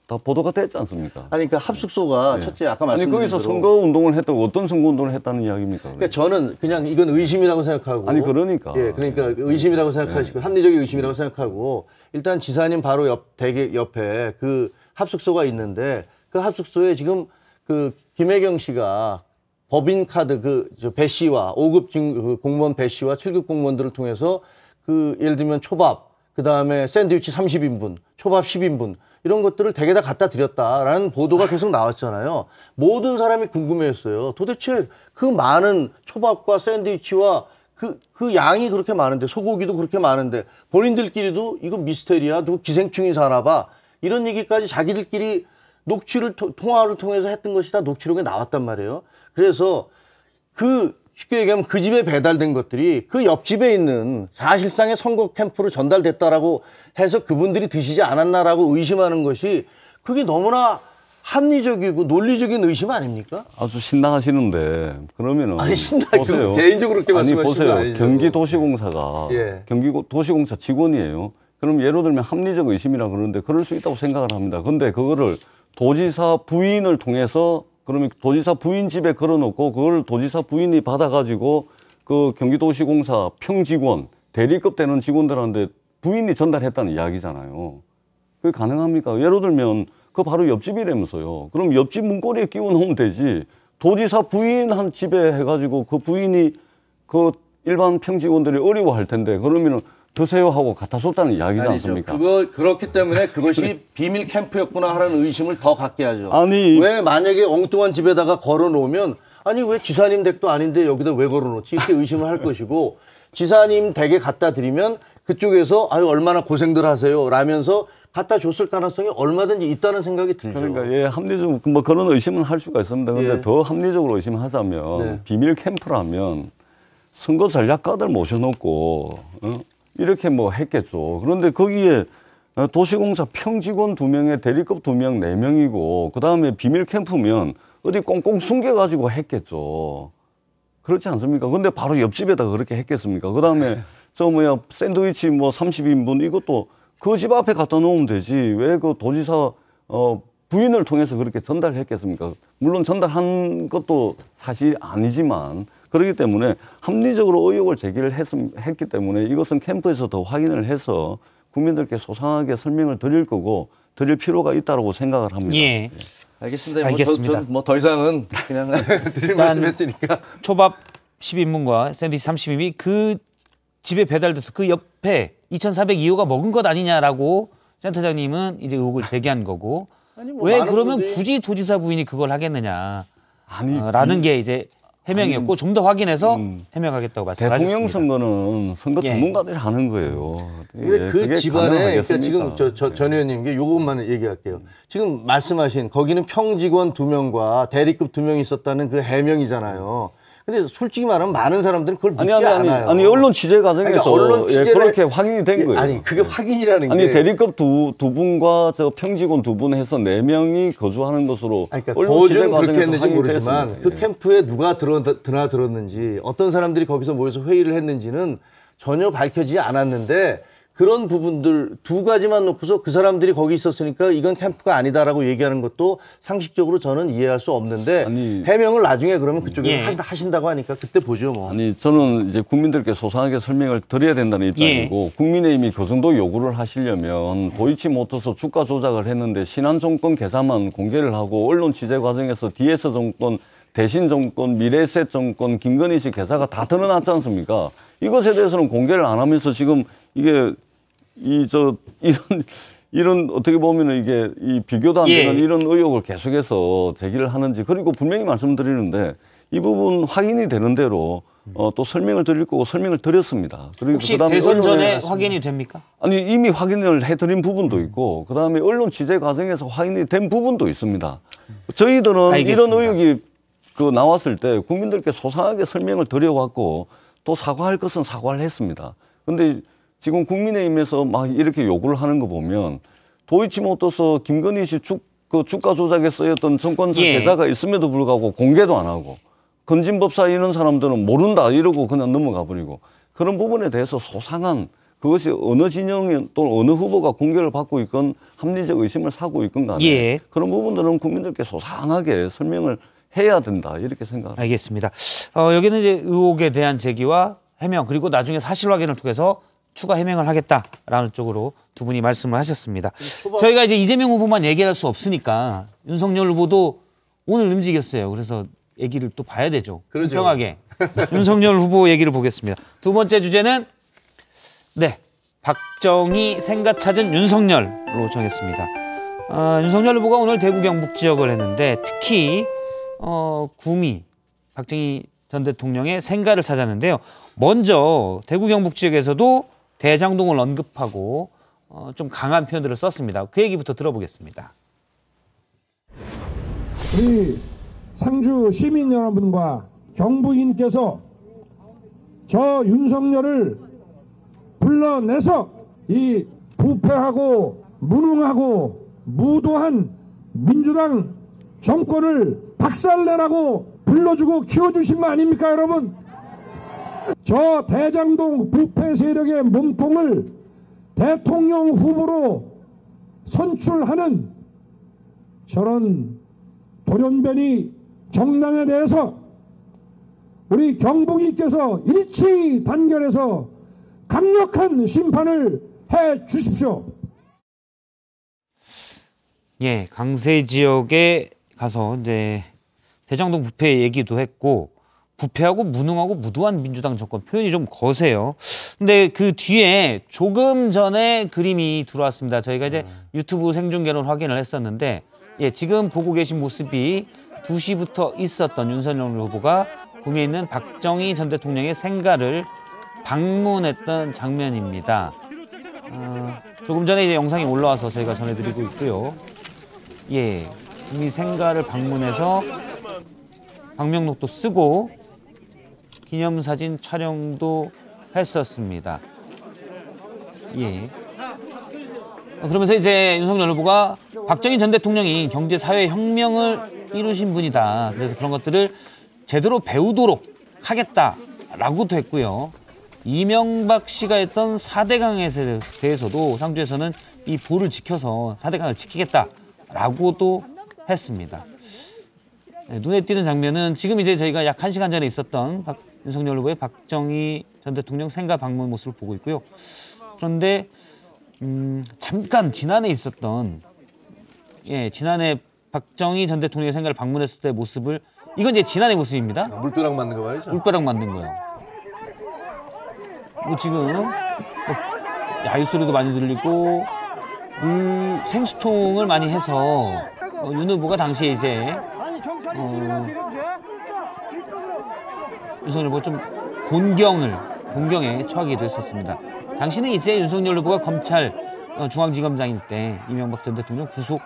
다 보도가 됐지 않습니까? 아니, 그러니까 합숙소가 네. 첫째 아까 말씀드린 거기서 대로 선거 운동을 했다고, 어떤 선거 운동을 했다는 이야기입니까? 그러니까 저는 그냥 이건 의심이라고 생각하고. 아니, 그러니까. 예, 그러니까 의심이라고 생각하시고 합리적인 의심이라고 생각하고, 일단 지사님 바로 대개 옆에 그 합숙소가 있는데, 그 합숙소에 지금 그 김혜경 씨가 법인카드 배 씨와 5급 공무원 배 씨와 7급 공무원들을 통해서 그 예를 들면 초밥, 그 다음에 샌드위치 30인분, 초밥 10인분 이런 것들을 댁에다 갖다 드렸다라는 보도가 계속 나왔잖아요. 모든 사람이 궁금해했어요. 도대체 그 많은 초밥과 샌드위치와 그 양이 그렇게 많은데, 소고기도 그렇게 많은데 본인들끼리도 이거 미스테리야, 누구 기생충이 사나 봐, 이런 얘기까지 자기들끼리 통화를 통해서 했던 것이 다 녹취록에 나왔단 말이에요. 그래서 쉽게 얘기하면 그 집에 배달된 것들이 그 옆집에 있는 사실상의 선거 캠프로 전달됐다라고 해서 그분들이 드시지 않았나라고 의심하는 것이, 그게 너무나 합리적이고 논리적인 의심 아닙니까? 아주 신나하시는데, 그러면은. 아니, 개인적으로 그렇게 말씀하시는 거 보세요. 아니죠. 경기도시공사가 예. 경기도시공사 직원이에요. 그럼 예를 들면 합리적 의심이라 그러는데 그럴 수 있다고 생각을 합니다. 근데 그거를 도지사 부인을 통해서, 그러면 도지사 부인 집에 걸어놓고 그걸 도지사 부인이 받아가지고 그 경기도시공사 평직원, 대리급 되는 직원들한테 부인이 전달했다는 이야기잖아요. 그게 가능합니까? 예를 들면 그 바로 옆집이라면서요. 그럼 옆집 문고리에 끼워 놓으면 되지. 도지사 부인 한 집에 해가지고 그 부인이 그 일반 평직원들이 어려워할 텐데, 그러면은 드세요 하고 갖다 줬다는 이야기지 않습니까? 그렇기 때문에 그것이 비밀 캠프였구나 하는 의심을 더 갖게 하죠. 아니, 왜 만약에 엉뚱한 집에다가 걸어놓으면, 아니 왜 지사님 댁도 아닌데 여기다 왜 걸어놓지, 이렇게 의심을 할 것이고, 지사님 댁에 갖다 드리면 그쪽에서 아유 얼마나 고생들 하세요 라면서 갖다 줬을 가능성이 얼마든지 있다는 생각이 들죠. 그러니까 예, 합리적 뭐 그런 의심은 할 수가 있습니다. 그런데 예. 더 합리적으로 의심하자면 네. 비밀 캠프라면 선거 전략가들 모셔놓고 이렇게 뭐 했겠죠. 그런데 거기에 도시공사 평직원 2명에 대리급 2명, 4명이고 그다음에 비밀 캠프면 어디 꽁꽁 숨겨가지고 했겠죠. 그렇지 않습니까? 근데 바로 옆집에다가 그렇게 했겠습니까? 그다음에 샌드위치 뭐 30인분 이것도 그 집 앞에 갖다 놓으면 되지. 왜 그 도지사 부인을 통해서 그렇게 전달했겠습니까? 물론 전달한 것도 사실 아니지만, 그렇기 때문에 합리적으로 의혹을 제기를 했기 때문에 이것은 캠프에서 더 확인을 해서 국민들께 소상하게 설명을 드릴 거고 드릴 필요가 있다고 생각을 합니다. 예. 알겠습니다. 알겠습니다. 뭐 더 이상은 그냥 드릴 말씀했으니까. 초밥 10인분과 샌드위치 30인분이 그 집에 배달돼서 그 옆에 2,402호가 먹은 것 아니냐라고 센터장님은 이제 의혹을 제기한 거고, 아니, 뭐 왜 많은 그러면 분들이- 굳이 도지사 부인이 그걸 하겠느냐. 아니 라는 게 이제 해명이었고 좀 더 확인해서 해명하겠다고 말씀하셨습니다. 대통령 선거는 선거 예. 전문가들이 하는 거예요. 근데 그 그게 집안에 그러니까 가능하겠습니까? 지금 전 의원님 요것만 얘기할게요. 지금 말씀하신 거기는 평직원 2명과 대리급 2명이 있었다는 그 해명이잖아요. 근데 솔직히 말하면 많은 사람들은 그걸 믿지 않아요. 아니 언론 취재 과정에서 그러니까 언론 취재를- 그렇게 확인이 된 거예요. 아니 그게 확인이라는 아니 게 대리급 두 분과 저 평직원 2분 해서 4명이 거주하는 것으로 그러니까 언론 취재 거주는 그렇게 과정에서 했는지 확인이 모르지만 됐습니다. 그 캠프에 누가 들었는지 어떤 사람들이 거기서 모여서 회의를 했는지는 전혀 밝혀지지 않았는데 그런 부분들 두 가지만 놓고서 그 사람들이 거기 있었으니까 이건 캠프가 아니다라고 얘기하는 것도 상식적으로 저는 이해할 수 없는데 아니, 해명을 나중에 그러면 그쪽에서 예. 하신다고 하니까 그때 보죠 뭐. 아니 저는 이제 국민들께 소상하게 설명을 드려야 된다는 입장이고 국민의힘이 그 정도 요구를 하시려면 도이치모터스 주가 조작을 했는데 신한 정권 계산만 공개를 하고 언론 취재 과정에서 DS 정권, 대신 정권, 미래세 정권, 김건희 씨 계좌가 다 드러났지 않습니까? 이것에 대해서는 공개를 안 하면서 지금 이게 이런 어떻게 보면은 이게 이 비교도 안 되는 예. 이런 의혹을 계속해서 제기를 하는지 그리고 분명히 말씀드리는데 이 부분 확인이 되는 대로 또 설명을 드릴 거고 설명을 드렸습니다. 그리고 혹시 그다음에 대선 전에 언론에 확인이 됩니까? 아니 이미 확인을 해드린 부분도 있고 그다음에 언론 취재 과정에서 확인이 된 부분도 있습니다. 저희들은 알겠습니다. 이런 의혹이 나왔을 때 국민들께 소상하게 설명을 드려왔고 또 사과할 것은 사과를 했습니다. 근데 지금 국민의힘에서 막 이렇게 요구를 하는 거 보면 도이치모터스 김건희 씨 주가 조작에 쓰였던 정권사 예. 계좌가 있음에도 불구하고 공개도 안 하고 건진법사 이런 사람들은 모른다 이러고 그냥 넘어가 버리고 그런 부분에 대해서 소상한 그것이 어느 진영이 또 어느 후보가 공개를 받고 있건 합리적 의심을 사고 있건 간에 예. 그런 부분들은 국민들께 소상하게 설명을 해야 된다 이렇게 생각합니다. 알겠습니다. 여기는 이제 의혹에 대한 제기와 해명 그리고 나중에 사실 확인을 통해서 추가 해명을 하겠다라는 쪽으로 두 분이 말씀을 하셨습니다. 저희가 이제 이재명 후보만 얘기할 수 없으니까 윤석열 후보도 오늘 움직였어요. 그래서 얘기를 또 봐야 되죠. 그러죠. 공평하게. 윤석열 후보 얘기를 보겠습니다. 두 번째 주제는 박정희 생가 찾은 윤석열로 정했습니다. 윤석열 후보가 오늘 대구 경북 지역을 했는데 특히 구미 박정희 전 대통령의 생가를 찾았는데요. 먼저 대구 경북 지역에서도 대장동을 언급하고 좀 강한 표현들을 썼습니다. 그 얘기부터 들어보겠습니다. 우리 상주 시민 여러분과 경북인께서 저 윤석열을 불러내서 이 부패하고 무능하고 무도한 민주당 정권을 박살내라고 불러주고 키워주신 거 아닙니까 여러분? 저 대장동 부패 세력의 몸통을 대통령 후보로 선출하는 저런 돌연변이 정당에 대해서 우리 경북인께서 일치 단결해서 강력한 심판을 해 주십시오. 예, 강세 지역에 가서 이제 대장동 부패 얘기도 했고 부패하고 무능하고 무도한 민주당 정권 표현이 좀 거세요. 근데 그 뒤에 조금 전에 그림이 들어왔습니다. 저희가 이제 유튜브 생중계로 확인을 했었는데 예, 지금 보고 계신 모습이 2시부터 있었던 윤석열 후보가 구미에 있는 박정희 전 대통령의 생가를 방문했던 장면입니다. 조금 전에 이제 영상이 올라와서 저희가 전해드리고 있고요. 예, 구미 생가를 방문해서 방명록도 쓰고 기념사진 촬영도 했었습니다. 예. 그러면서 이제 윤석열 후보가 박정희 전 대통령이 경제 사회 혁명을 이루신 분이다. 그래서 그런 것들을 제대로 배우도록 하겠다라고도 했고요. 이명박 씨가 했던 4대강에 대해서도 상주에서는 이 보를 지켜서 4대강을 지키겠다라고도 했습니다. 네, 눈에 띄는 장면은 지금 이제 저희가 약 1시간 전에 있었던 윤석열 후보의 박정희 전 대통령 생가 방문 모습을 보고 있고요. 그런데 잠깐 지난해 있었던 지난해 박정희 전 대통령의 생가를 방문했을 때 모습을 이건 이제 지난해 모습입니다. 물벼락 맞는 거 말이죠. 물벼락 만든 거예요. 지금 야유 소리도 많이 들리고 생수통을 많이 해서 윤 후보가 당시에 이제 윤석열 후보가 좀 곤경에 처하기도 했었습니다. 당시는 이제 윤석열 후보가 검찰 중앙지검장일 때 이명박 전 대통령 구속,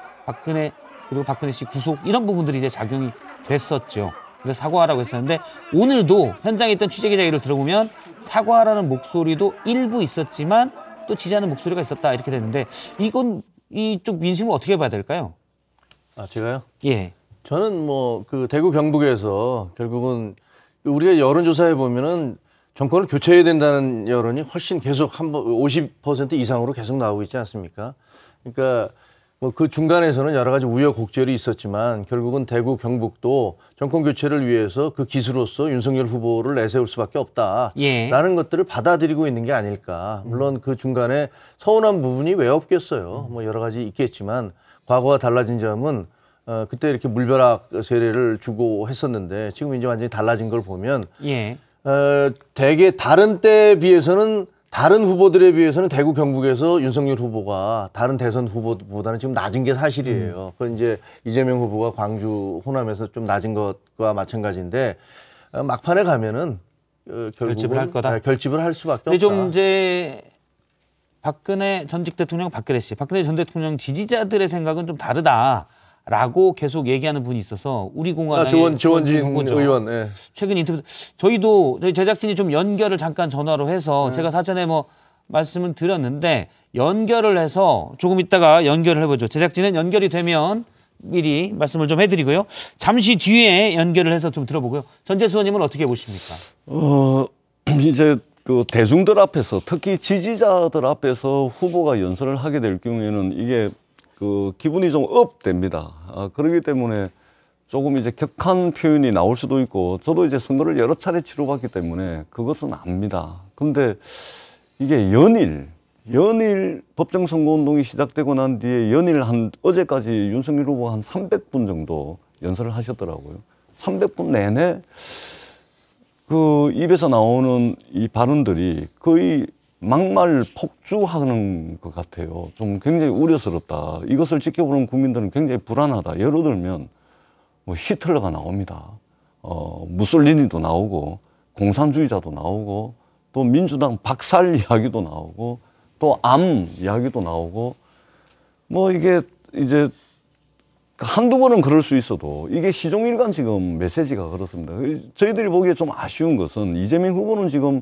그리고 박근혜 씨 구속 이런 부분들이 이제 작용이 됐었죠. 그래서 사과하라고 했었는데 오늘도 현장에 있던 취재기자 얘기를 들어보면 사과하라는 목소리도 일부 있었지만 또 지지하는 목소리가 있었다 이렇게 됐는데 이건 이쪽 민심을 어떻게 봐야 될까요? 제가요? 예. 저는 그 대구 경북에서 결국은 우리가 여론조사에 보면은 정권을 교체해야 된다는 여론이 훨씬 계속 50% 이상으로 계속 나오고 있지 않습니까? 그러니까 그 중간에서는 여러 가지 우여곡절이 있었지만 결국은 대구 경북도 정권 교체를 위해서 그 기수로서 윤석열 후보를 내세울 수밖에 없다라는 것들을 받아들이고 있는 게 아닐까. 물론 그 중간에 서운한 부분이 왜 없겠어요. 여러 가지 있겠지만 과거와 달라진 점은 그때 이렇게 물벼락 세례를 주고 했었는데 지금 이제 완전히 달라진 걸 보면 대개 다른 때에 비해서는 다른 후보들에 비해서는 대구 경북에서 윤석열 후보가 다른 대선 후보보다는 지금 낮은 게 사실이에요. 그건 이제 이재명 후보가 광주 호남에서 좀 낮은 것과 마찬가지인데 막판에 가면은 결집을 할 거다. 결집을 할 수밖에 없다. 근데 좀 이제 박근혜 전직 대통령 박근혜 전 대통령 지지자들의 생각은 좀 다르다라고 계속 얘기하는 분이 있어서 우리 공화당의 조원진 의원 최근 인터뷰 저희 제작진이 좀 연결을 잠깐 전화로 해서 제가 사전에 말씀을 드렸는데 연결을 해서 조금 있다가 연결을 해보죠. 제작진은 연결이 되면 미리 말씀을 좀 해드리고요. 잠시 뒤에 연결을 해서 좀 들어보고요. 전재수 의원님은 어떻게 보십니까? 이제 그 대중들 앞에서 특히 지지자들 앞에서 후보가 연설을 하게 될 경우에는 이게 그 기분이 좀 업됩니다. 그렇기 때문에 조금 이제 격한 표현이 나올 수도 있고 저도 이제 선거를 여러 차례 치러봤기 때문에 그것은 압니다. 근데 이게 연일 법정선거운동이 시작되고 난 뒤에 연일 어제까지 윤석열 후보가 한 300분 정도 연설을 하셨더라고요. 300분 내내 그 입에서 나오는 이 발언들이 거의 막말 폭주하는 것 같아요. 좀 굉장히 우려스럽다. 이것을 지켜보는 국민들은 굉장히 불안하다. 예를 들면 히틀러가 나옵니다. 무솔리니도 나오고 공산주의자도 나오고 또 민주당 박살 이야기도 나오고 또 암 이야기도 나오고 이게 이제 한두 번은 그럴 수 있어도 이게 시종일관 지금 메시지가 그렇습니다. 저희들이 보기에 좀 아쉬운 것은 이재명 후보는 지금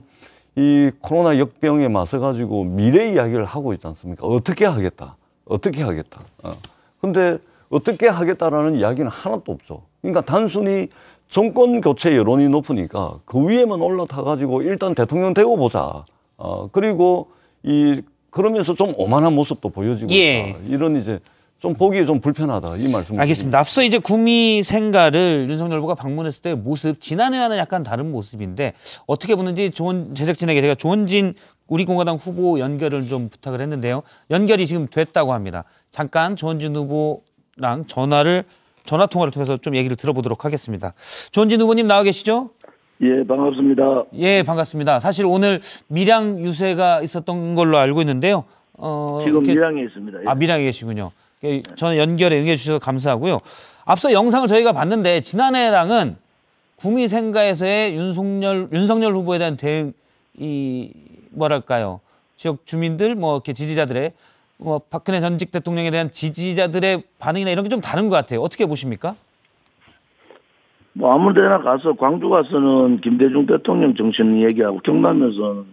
이 코로나 역병에 맞서가지고 미래 이야기를 하고 있지 않습니까? 어떻게 하겠다. 근데 어떻게 하겠다라는 이야기는 하나도 없죠. 그러니까 단순히 정권 교체 여론이 높으니까 그 위에만 올라타가지고 일단 대통령 되고 보자. 그리고 그러면서 좀 오만한 모습도 보여지고 있다. 이런 이제 좀 보기에 좀 불편하다 이 말씀. 알겠습니다. 앞서 이제 구미 생가를 윤석열 후보가 방문했을 때의 모습 지난해와는 약간 다른 모습인데 어떻게 보는지 제작진에게 제가 조원진 우리 공화당 후보 연결을 좀 부탁을 했는데요. 연결이 지금 됐다고 합니다. 잠깐 조원진 후보랑 전화 통화를 통해서 좀 얘기를 들어보도록 하겠습니다. 조원진 후보님 나와 계시죠? 예, 반갑습니다. 예, 반갑습니다. 사실 오늘 밀양 유세가 있었던 걸로 알고 있는데요. 지금 밀양에 있습니다. 예. 밀양에 계시군요. 저는 연결에 응해주셔서 감사하고요. 앞서 영상을 저희가 봤는데 지난해랑은 구미 생가에서의 윤석열 후보에 대한 대응, 뭐랄까요? 지역 주민들, 이렇게 지지자들의 박근혜 전직 대통령에 대한 지지자들의 반응이나 이런 게 좀 다른 것 같아요. 어떻게 보십니까? 아무 데나 가서 광주 가서는 김대중 대통령 정신 얘기하고 경남에서는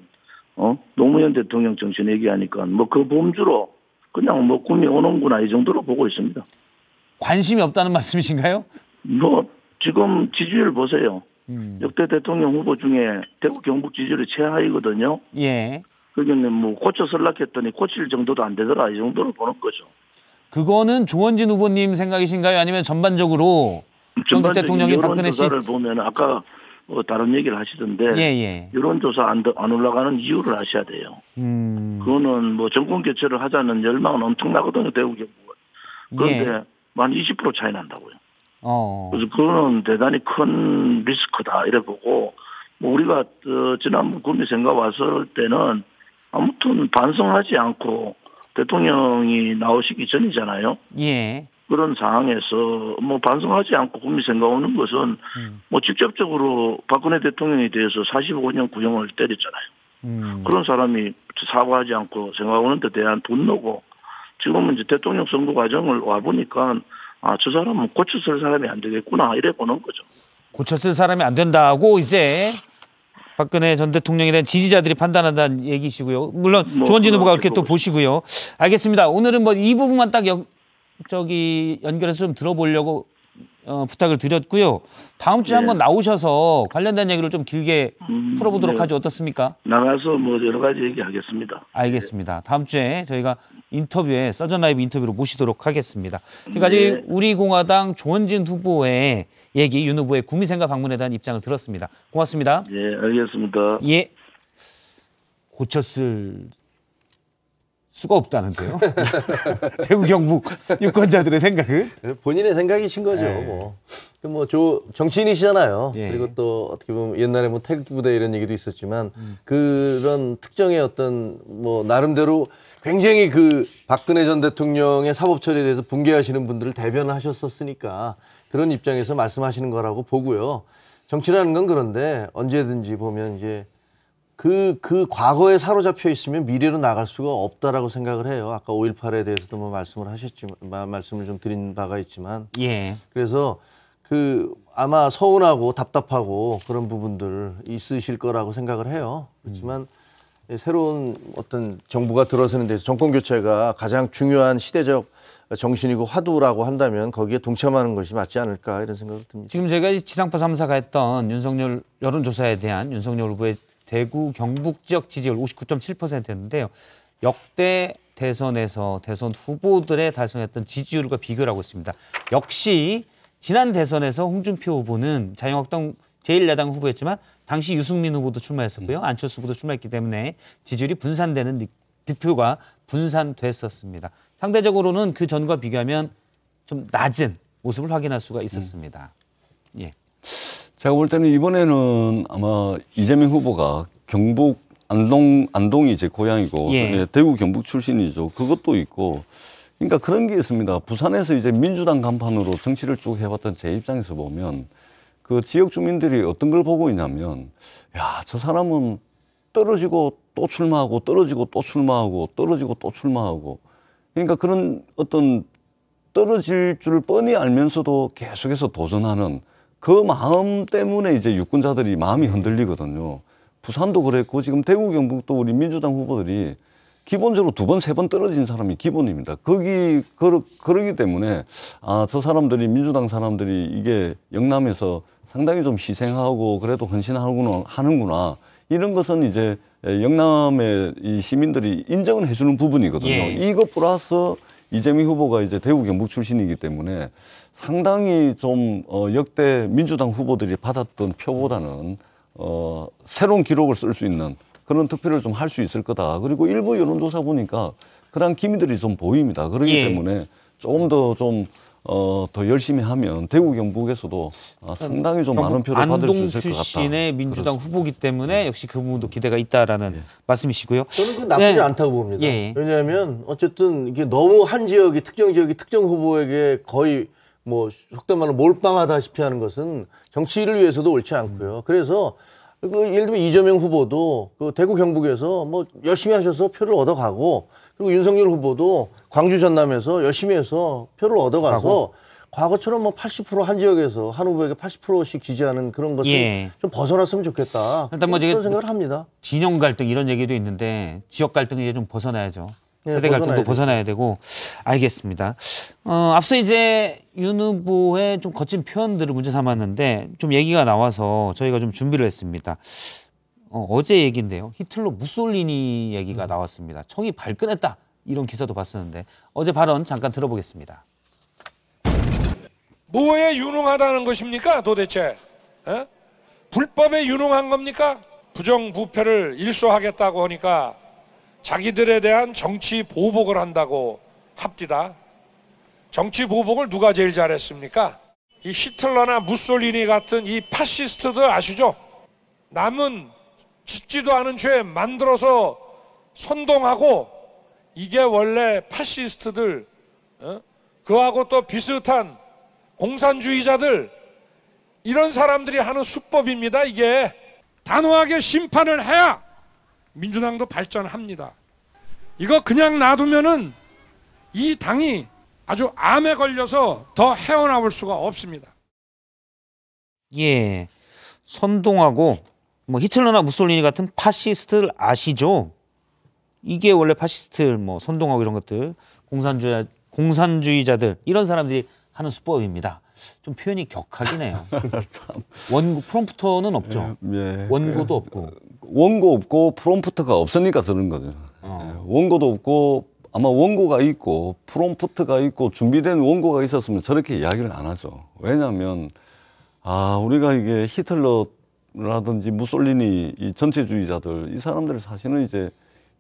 노무현 대통령 정신 얘기하니까 그 범주로 그냥 꿈이 오는구나 이 정도로 보고 있습니다. 관심이 없다는 말씀이신가요? 지금 지지율 보세요. 역대 대통령 후보 중에 대구 경북 지지율이 최하위거든요. 예. 그러니까 고쳐 설락했더니 고칠 정도도 안 되더라 이 정도로 보는 거죠. 그거는 조원진 후보님 생각이신가요? 아니면 전반적으로 전직 대통령이 박근혜 씨 여론조사를 보면 아까 다른 얘기를 하시던데 여론조사 안 올라가는 이유를 아셔야 돼요. 그거는 정권 교체를 하자는 열망은 엄청나거든요. 대구 경북은. 그런데 한 20% 차이 난다고요. 그래서 그거는 대단히 큰 리스크다 이래 보고 우리가 지난번 구미 생가 왔을 때는 아무튼 반성하지 않고 대통령이 나오시기 전이잖아요. 예. 그런 상황에서 뭐 반성하지 않고 국민 생각하는 것은 뭐 직접적으로 박근혜 대통령에 대해서 45년 구형을 때렸잖아요. 그런 사람이 사과하지 않고 생각하는 데 대한 분노고 지금은 이제 대통령 선거 과정을 와보니까 아, 저 사람은 고쳐 쓸 사람이 안 되겠구나 이래 보는 거죠. 고쳐 쓸 사람이 안 된다고 이제 박근혜 전 대통령에 대한 지지자들이 판단한다는 얘기시고요. 물론 뭐 조원진 후보가 그렇게 또 보시고요. 알겠습니다. 오늘은 뭐 이 부분만 딱 연결해서 좀 들어보려고 부탁을 드렸고요. 다음 주에 한번 나오셔서 관련된 얘기를 좀 길게 풀어보도록 하죠. 어떻습니까? 나가서 뭐 여러 가지 얘기하겠습니다. 알겠습니다. 다음 주에 저희가 인터뷰에 서전 라이브 인터뷰로 모시도록 하겠습니다. 지금까지 우리공화당 조원진 후보의 얘기, 윤 후보의 국민생각 방문에 대한 입장을 들었습니다. 고맙습니다. 예, 알겠습니다. 예. 고쳤을 수가 없다는데요. 대구 경북 유권자들의 생각은? 본인의 생각이신 거죠. 뭐 정치인이시잖아요. 예. 그리고 또 어떻게 보면 옛날에 뭐 태극기부대 이런 얘기도 있었지만 그런 특정의 어떤 뭐 나름대로 굉장히 그 박근혜 전 대통령의 사법 처리에 대해서 분개하시는 분들을 대변하셨었으니까 그런 입장에서 말씀하시는 거라고 보고요. 정치라는 건 그런데 언제든지 보면 이제 그 과거에 사로잡혀 있으면 미래로 나갈 수가 없다라고 생각을 해요. 아까 5.18에 대해서도 뭐 말씀을 좀 드린 바가 있지만. 예. 그래서 아마 서운하고 답답하고 그런 부분들 있으실 거라고 생각을 해요. 그렇지만 새로운 어떤 정부가 들어서는 데서 정권 교체가 가장 중요한 시대적 정신이고 화두라고 한다면 거기에 동참하는 것이 맞지 않을까 이런 생각이 듭니다. 지금 제가 지상파 3사가 했던 윤석열 여론조사에 대한 윤석열 후보의 대구 경북 지역 지지율 59.7%였는데요. 역대 대선에서 대선 후보들의 달성했던 지지율과 비교를 하고 있습니다. 역시 지난 대선에서 홍준표 후보는 자유한국당 제1야당 후보였지만 당시 유승민 후보도 출마했었고요. 안철수 후보도 출마했기 때문에 지지율이 분산되는 득표가 분산됐었습니다. 상대적으로는 그 전과 비교하면 좀 낮은 모습을 확인할 수가 있었습니다. 예. 제가 볼 때는 이번에는 아마 이재명 후보가 경북 안동이 제 고향이고 대구 경북 출신이죠. 그것도 있고 그러니까 그런 게 있습니다. 부산에서 이제 민주당 간판으로 정치를 쭉 해왔던 제 입장에서 보면 그 지역 주민들이 어떤 걸 보고 있냐면 야, 저 사람은 떨어지고 또 출마하고 떨어지고 또 출마하고 떨어지고 또 출마하고 그러니까 그런 어떤 떨어질 줄 뻔히 알면서도 계속해서 도전하는 그 마음 때문에 이제 유권자들이 마음이 흔들리거든요. 부산도 그랬고 지금 대구 경북도 우리 민주당 후보들이 기본적으로 2번, 3번 떨어진 사람이 기본입니다. 그러기 때문에 아, 저 사람들이 민주당 사람들이 이게 영남에서 상당히 좀 희생하고 그래도 헌신하는구나. 이런 것은 이제 영남의 이 시민들이 인정을 해주는 부분이거든요. 이것 플러스 이재명 후보가 이제 대구 경북 출신이기 때문에 상당히 좀 역대 민주당 후보들이 받았던 표보다는 새로운 기록을 쓸 수 있는 그런 투표를 좀 할 수 있을 거다. 그리고 일부 여론조사 보니까 그런 기미들이 좀 보입니다. 그렇기 때문에 조금 더 더 열심히 하면 대구 경북에서도 상당히 좀 많은 표를 받을 수 있을 것 같다. 안동 출신의 민주당 후보기 때문에 역시 그 부분도 기대가 있다라는 말씀이시고요. 저는 그 나쁘지 않다고 봅니다. 왜냐하면 어쨌든 이게 너무 한 지역이 특정 후보에게 거의 뭐 속된 말로 몰빵하다시피 하는 것은 정치를 위해서도 옳지 않고요. 그래서 예를 들면 이재명 후보도 그 대구 경북에서 뭐 열심히 하셔서 표를 얻어가고 그리고 윤석열 후보도 광주 전남에서 열심히 해서 표를 얻어가서 과거처럼 뭐 80% 한 지역에서 한 후보에게 80%씩 지지하는 그런 것을 좀 벗어났으면 좋겠다. 일단 뭐 그런 생각을 합니다. 진영 갈등 이런 얘기도 있는데 지역 갈등은 이제 좀 벗어나야죠. 세대 갈등도 벗어나야 되고 알겠습니다. 앞서 이제 윤 후보의 좀 거친 표현들을 문제 삼았는데 좀 얘기가 나와서 저희가 좀 준비를 했습니다. 어제 얘기인데요. 히틀러 무솔리니 얘기가 나왔습니다. 청이 발끈했다 이런 기사도 봤었는데 어제 발언 잠깐 들어보겠습니다. 뭐에 유능하다는 것입니까 도대체? 불법에 유능한 겁니까? 부정부패를 일소하겠다고 하니까 자기들에 대한 정치 보복을 한다고 합디다. 정치 보복을 누가 제일 잘했습니까? 이 히틀러나 무솔리니 같은 이 파시스트들 아시죠? 남은 짓지도 않은 죄 만들어서 선동하고 이게 원래 파시스트들, 그하고 또 비슷한 공산주의자들, 이런 사람들이 하는 수법입니다. 이게 단호하게 심판을 해야 민주당도 발전합니다. 이거 그냥 놔두면은 이 당이 아주 암에 걸려서 더 헤어나올 수가 없습니다. 예, 선동하고 뭐 히틀러나 무솔리니 같은 파시스트를 아시죠? 이게 원래 파시스트들 뭐 선동하고 이런 것들 공산주의자들 이런 사람들이 하는 수법입니다. 좀 표현이 격하긴 해요. 원고 프롬프터는 없죠. 예. 원고도 없고. 원고 없고 프롬프트가 없으니까 저런 거죠. 원고도 없고 아마 원고가 있고 프롬프트가 있고 준비된 원고가 있었으면 저렇게 이야기를 안 하죠. 왜냐하면 우리가 이게 히틀러라든지 무솔리니 이 전체주의자들 이 사람들 사실은 이제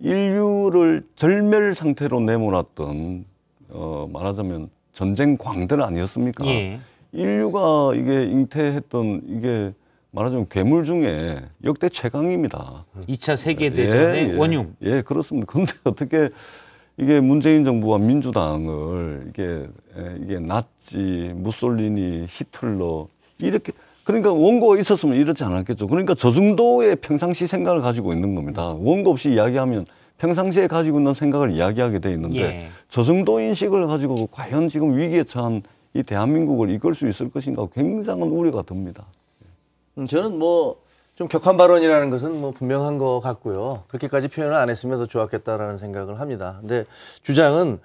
인류를 절멸 상태로 내몰았던 말하자면 전쟁 광들 아니었습니까? 예. 인류가 이게 잉태했던 이게 말하자면 괴물 중에 역대 최강입니다. 2차 세계대전의 원흉. 예, 그렇습니다. 근데 어떻게 이게 문재인 정부와 민주당을 이게 나치, 무솔리니, 히틀러 이렇게 그러니까 원고가 있었으면 이렇지 않았겠죠. 그러니까 저 정도의 평상시 생각을 가지고 있는 겁니다. 원고 없이 이야기하면 평상시에 가지고 있는 생각을 이야기하게 돼 있는데 예. 저 정도 인식을 가지고 과연 지금 위기에 처한 이 대한민국을 이끌 수 있을 것인가 굉장한 우려가 듭니다. 저는 뭐 좀 격한 발언이라는 것은 뭐 분명한 것 같고요. 그렇게까지 표현을 안 했으면 더 좋았겠다라는 생각을 합니다. 근데 주장은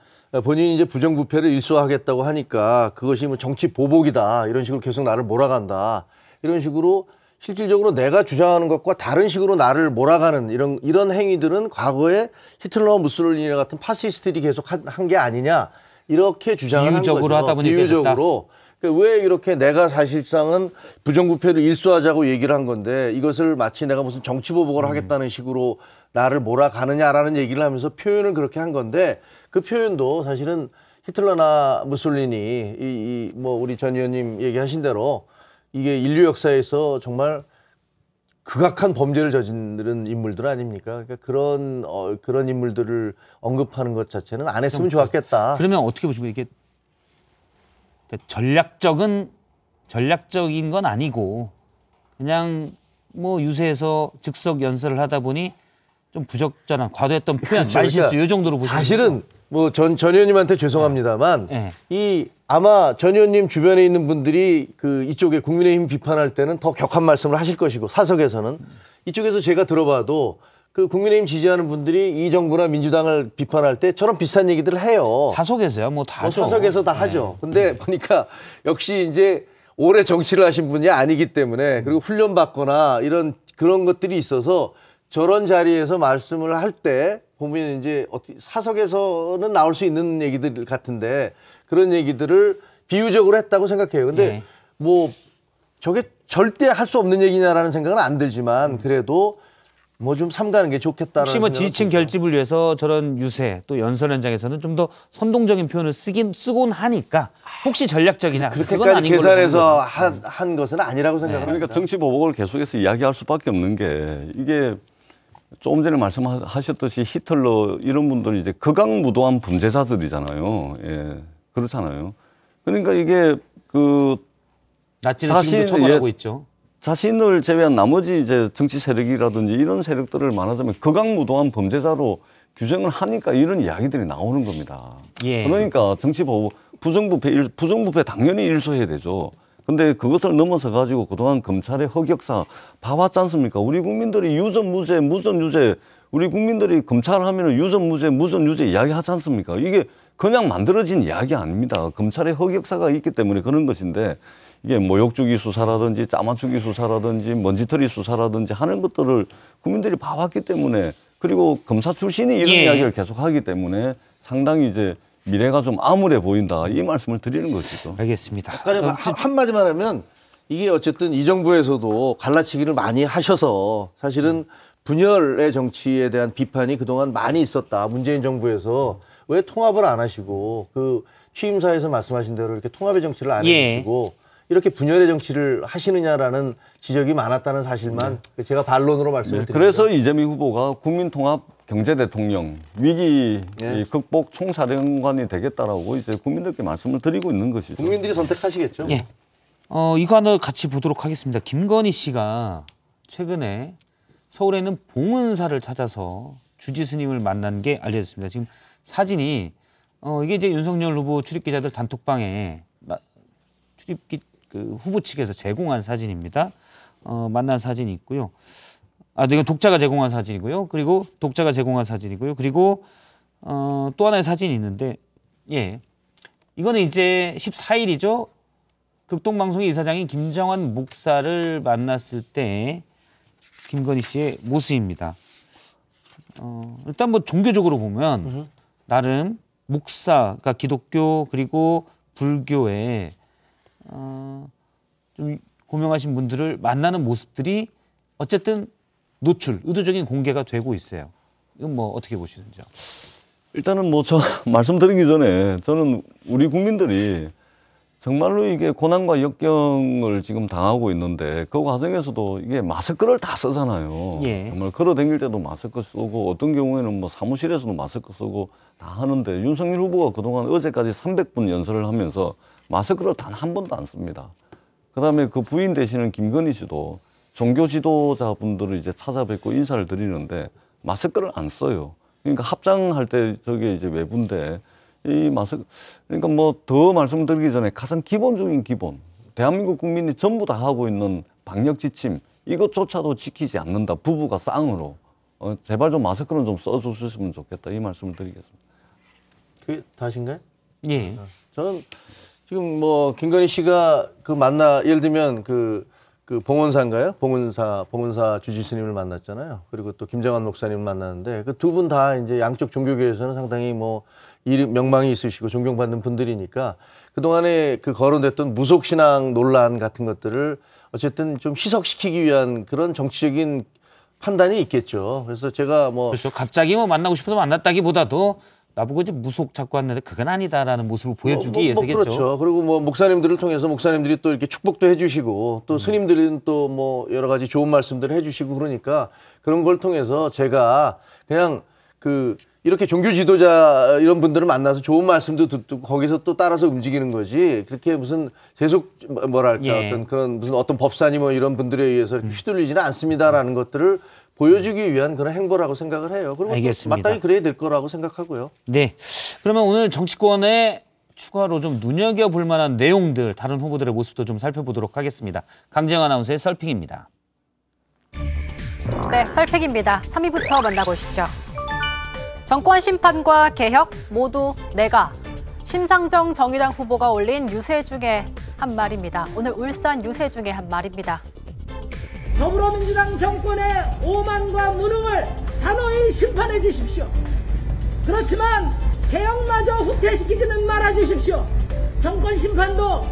본인이 이제 부정부패를 일소하겠다고 하니까 그것이 뭐 정치 보복이다 이런 식으로 계속 나를 몰아간다 이런 식으로 실질적으로 내가 주장하는 것과 다른 식으로 나를 몰아가는 이런 행위들은 과거에 히틀러와 무솔리니 같은 파시스트들이 계속 한 게 아니냐 이렇게 주장을 한 거죠. 비유적으로 하다 보니까 비유적으로. 그러니까 왜 이렇게 내가 사실상은 부정부패를 일소하자고 얘기를 한 건데 이것을 마치 내가 무슨 정치보복을 하겠다는 식으로 나를 몰아가느냐라는 얘기를 하면서 표현을 그렇게 한 건데 그 표현도 사실은 히틀러나 무솔리니 뭐 우리 전 의원님 얘기하신 대로 이게 인류 역사에서 정말 극악한 범죄를 저지른 인물들 아닙니까? 그러니까 그런 인물들을 언급하는 것 자체는 안 했으면 좋았겠다. 그러면 어떻게 보시면 이게 전략적인 건 아니고 그냥 뭐 유세에서 즉석 연설을 하다 보니 좀 부적절한 과도했던 표현, 그렇죠. 말실수 이 정도로 보시면 사실은 뭐 전 의원님한테 죄송합니다만 네. 아마 전 의원님 주변에 있는 분들이 그 이쪽에 국민의힘 비판할 때는 더 격한 말씀을 하실 것이고 사석에서는 이쪽에서 제가 들어봐도 그 국민의힘 지지하는 분들이 이 정부나 민주당을 비판할 때 저런 비슷한 얘기들을 해요. 사석에서요, 뭐 다 하죠. 사석에서 다 하죠. 근데 보니까 역시 이제 오래 정치를 하신 분이 아니기 때문에 그리고 훈련 받거나 그런 것들이 있어서 저런 자리에서 말씀을 할 때 보면 이제 사석에서는 나올 수 있는 얘기들 같은데 그런 얘기들을 비유적으로 했다고 생각해요. 근데 뭐 저게 절대 할 수 없는 얘기냐라는 생각은 안 들지만 그래도 뭐 좀 삼가는 게 좋겠다라는 혹시 뭐 지지층 결집을 위해서 저런 유세 또 연설 현장에서는 좀 더 선동적인 표현을 쓰곤 하니까 혹시 전략적이냐 그렇게까지 계산해서 한 것은 아니라고 생각합니다. 그러니까 정치 보복을 계속해서 이야기할 수밖에 없는 게 이게 조금 전에 말씀하셨듯이 히틀러 이런 분들이 이제 극악무도한 범죄자들이잖아요. 예, 그렇잖아요. 그러니까 이게 나치는 지금도 처벌하고 있죠. 자신을 제외한 나머지 이제 정치 세력이라든지 이런 세력들을 말하자면 극악무도한 범죄자로 규정을 하니까 이런 이야기들이 나오는 겁니다. 예. 그러니까 정치 보복, 부정부패 당연히 일소해야 되죠. 근데 그것을 넘어서 가지고 그동안 검찰의 흑역사 봐왔지 않습니까? 우리 국민들이 유전무죄, 무전유죄, 우리 국민들이 검찰 하면은 유전무죄, 무전유죄 이야기 하지 않습니까? 이게 그냥 만들어진 이야기 아닙니다. 검찰의 흑역사가 있기 때문에 그런 것인데 이게 모욕주기 수사라든지 짜맞추기 수사라든지 먼지털이 수사라든지 하는 것들을 국민들이 봐왔기 때문에 그리고 검사 출신이 이런 이야기를 계속 하기 때문에 상당히 이제 미래가 좀 암울해 보인다. 이 말씀을 드리는 것이죠. 알겠습니다. 한마디만 하면 이게 어쨌든 이 정부에서도 갈라치기를 많이 하셔서 사실은 분열의 정치에 대한 비판이 그동안 많이 있었다. 문재인 정부에서 왜 통합을 안 하시고 그 취임사에서 말씀하신 대로 이렇게 통합의 정치를 안 해주시고 이렇게 분열의 정치를 하시느냐라는 지적이 많았다는 사실만 제가 반론으로 말씀을 드립니다. 그래서 이재명 후보가 국민통합 경제 대통령, 위기 예. 극복 총사령관이 되겠다라고 이제 국민들께 말씀을 드리고 있는 것이죠. 국민들이 선택하시겠죠. 예. 이거 하나 같이 보도록 하겠습니다. 김건희 씨가 최근에 서울에 있는 봉은사를 찾아서 주지스님을 만난 게 알려졌습니다. 지금 사진이 이게 이제 윤석열 후보 출입기자들 단톡방에 그 후보 측에서 제공한 사진입니다. 만난 사진이 있고요. 이건 독자가 제공한 사진이고요. 그리고 독자가 제공한 사진이고요. 그리고 또 하나의 사진이 있는데, 예, 이거는 이제 14일이죠. 극동방송의 이사장인 김정환 목사를 만났을 때 김건희 씨의 모습입니다. 일단 뭐 종교적으로 보면 나름 목사, 그러니까 기독교 그리고 불교에 좀 고명하신 분들을 만나는 모습들이 어쨌든 의도적인 공개가 되고 있어요. 이건 뭐 어떻게 보시는지요? 일단은 뭐 저 말씀드리기 전에 저는 우리 국민들이 정말로 이게 고난과 역경을 지금 당하고 있는데 그 과정에서도 이게 마스크를 다 쓰잖아요. 예. 정말 걸어 다닐 때도 마스크 쓰고 어떤 경우에는 뭐 사무실에서도 마스크 쓰고 다 하는데 윤석열 후보가 그동안 어제까지 300분 연설을 하면서 마스크를 단 한 번도 안 씁니다. 그다음에 그 부인 되시는 김건희 씨도 종교 지도자분들을 이제 찾아뵙고 인사를 드리는데 마스크를 안 써요. 그러니까 합장할 때 저게 이제 외부인데 이 마스크, 그러니까 뭐 더 말씀드리기 전에 가장 기본적인 기본, 대한민국 국민이 전부 다 하고 있는 방역 지침, 이것조차도 지키지 않는다. 부부가 쌍으로. 제발 좀 마스크는 좀 써주셨으면 좋겠다. 이 말씀을 드리겠습니다. 그게 다신가요? 예. 저는 지금 뭐 김건희 씨가 예를 들면 그 봉은사인가요? 봉은사 주지스님을 만났잖아요. 그리고 또 김정환 목사님을 만났는데 그 두 분 다 이제 양쪽 종교계에서는 상당히 뭐 명망이 있으시고 존경받는 분들이니까 그동안에 그 거론됐던 무속신앙 논란 같은 것들을 어쨌든 좀 희석시키기 위한 그런 정치적인 판단이 있겠죠. 그래서 제가 뭐 그렇죠. 갑자기 뭐 만나고 싶어서 만났다기보다도 나보고 이제 무속 자꾸 왔는데 그건 아니다라는 모습을 보여주기 위해서겠죠. 그렇죠. 그리고 뭐 목사님들을 통해서 목사님들이 또 이렇게 축복도 해주시고 또 스님들은 또 뭐 여러 가지 좋은 말씀들을 해주시고 그러니까 그런 걸 통해서 제가 그냥 이렇게 종교 지도자 이런 분들을 만나서 좋은 말씀도 듣고 거기서 또 따라서 움직이는 거지. 그렇게 무슨 계속 뭐랄까 예. 어떤 그런 어떤 법사니 뭐 이런 분들에 의해서 이렇게 휘둘리지는 않습니다라는 것들을 보여주기 위한 그런 행보라고 생각을 해요. 그리고 알겠습니다. 마땅히 그래야 될 거라고 생각하고요. 네. 그러면 오늘 정치권에 추가로 좀 눈여겨볼 만한 내용들, 다른 후보들의 모습도 좀 살펴보도록 하겠습니다. 강재영 아나운서의 썰픽입니다. 네, 썰픽입니다. 3위부터 만나보시죠. 정권 심판과 개혁 모두 내가. 심상정 정의당 후보가 올린 유세 중에 한 말입니다. 오늘 울산 유세 중에 한 말입니다. 더불어민주당 정권의 오만과 무능을 단호히 심판해 주십시오. 그렇지만 개혁마저 후퇴시키지는 말아 주십시오. 정권 심판도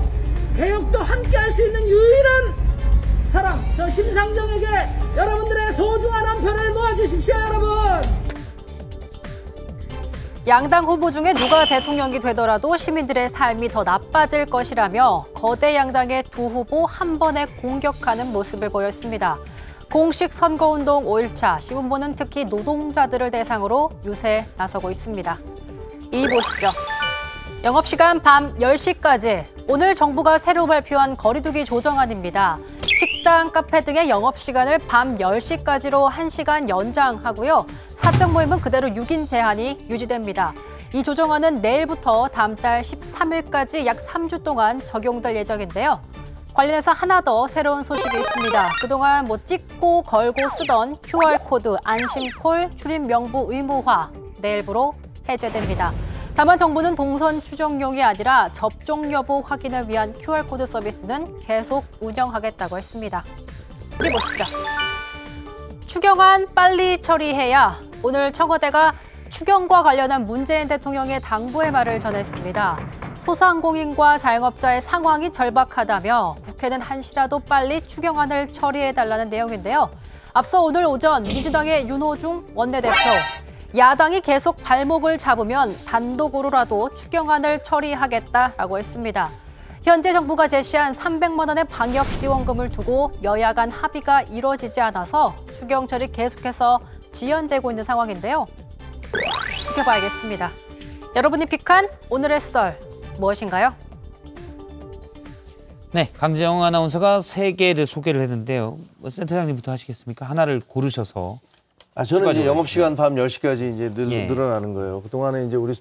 개혁도 함께 할 수 있는 유일한 사람, 저 심상정에게 여러분들의 소중한 한 표를 모아주십시오, 여러분. 양당 후보 중에 누가 대통령이 되더라도 시민들의 삶이 더 나빠질 것이라며 거대 양당의 두 후보 한 번에 공격하는 모습을 보였습니다. 공식 선거운동 5일차 시민보는 특히 노동자들을 대상으로 유세에 나서고 있습니다. 이 보시죠. 영업시간 밤 10시까지. 오늘 정부가 새로 발표한 거리두기 조정안입니다. 식당, 카페 등의 영업시간을 밤 10시까지로 1시간 연장하고요. 사적 모임은 그대로 6인 제한이 유지됩니다. 이 조정안은 내일부터 다음 달 13일까지 약 3주 동안 적용될 예정인데요. 관련해서 하나 더 새로운 소식이 있습니다. 그동안 찍고 걸고 쓰던 QR코드 안심콜 출입 명부 의무화 내일부로 해제됩니다. 다만 정부는 동선 추정용이 아니라 접종 여부 확인을 위한 QR코드 서비스는 계속 운영하겠다고 했습니다. 여기 보시죠. 추경안 빨리 처리해야. 오늘 청와대가 추경과 관련한 문재인 대통령의 당부의 말을 전했습니다. 소상공인과 자영업자의 상황이 절박하다며 국회는 한시라도 빨리 추경안을 처리해달라는 내용인데요. 앞서 오늘 오전 민주당의 윤호중 원내대표, 야당이 계속 발목을 잡으면 단독으로라도 추경안을 처리하겠다라고 했습니다. 현재 정부가 제시한 300만 원의 방역 지원금을 두고 여야 간 합의가 이뤄지지 않아서 추경 처리 계속해서 지연되고 있는 상황인데요. 지켜봐야겠습니다. 여러분이 픽한 오늘의 썰 무엇인가요? 네, 강재영 아나운서가 3개를 소개를 했는데요. 센터장님부터 하시겠습니까? 하나를 고르셔서. 저는 이제 영업시간 밤 10시까지 이제 늘어나는 거예요. 그동안에 이제 우리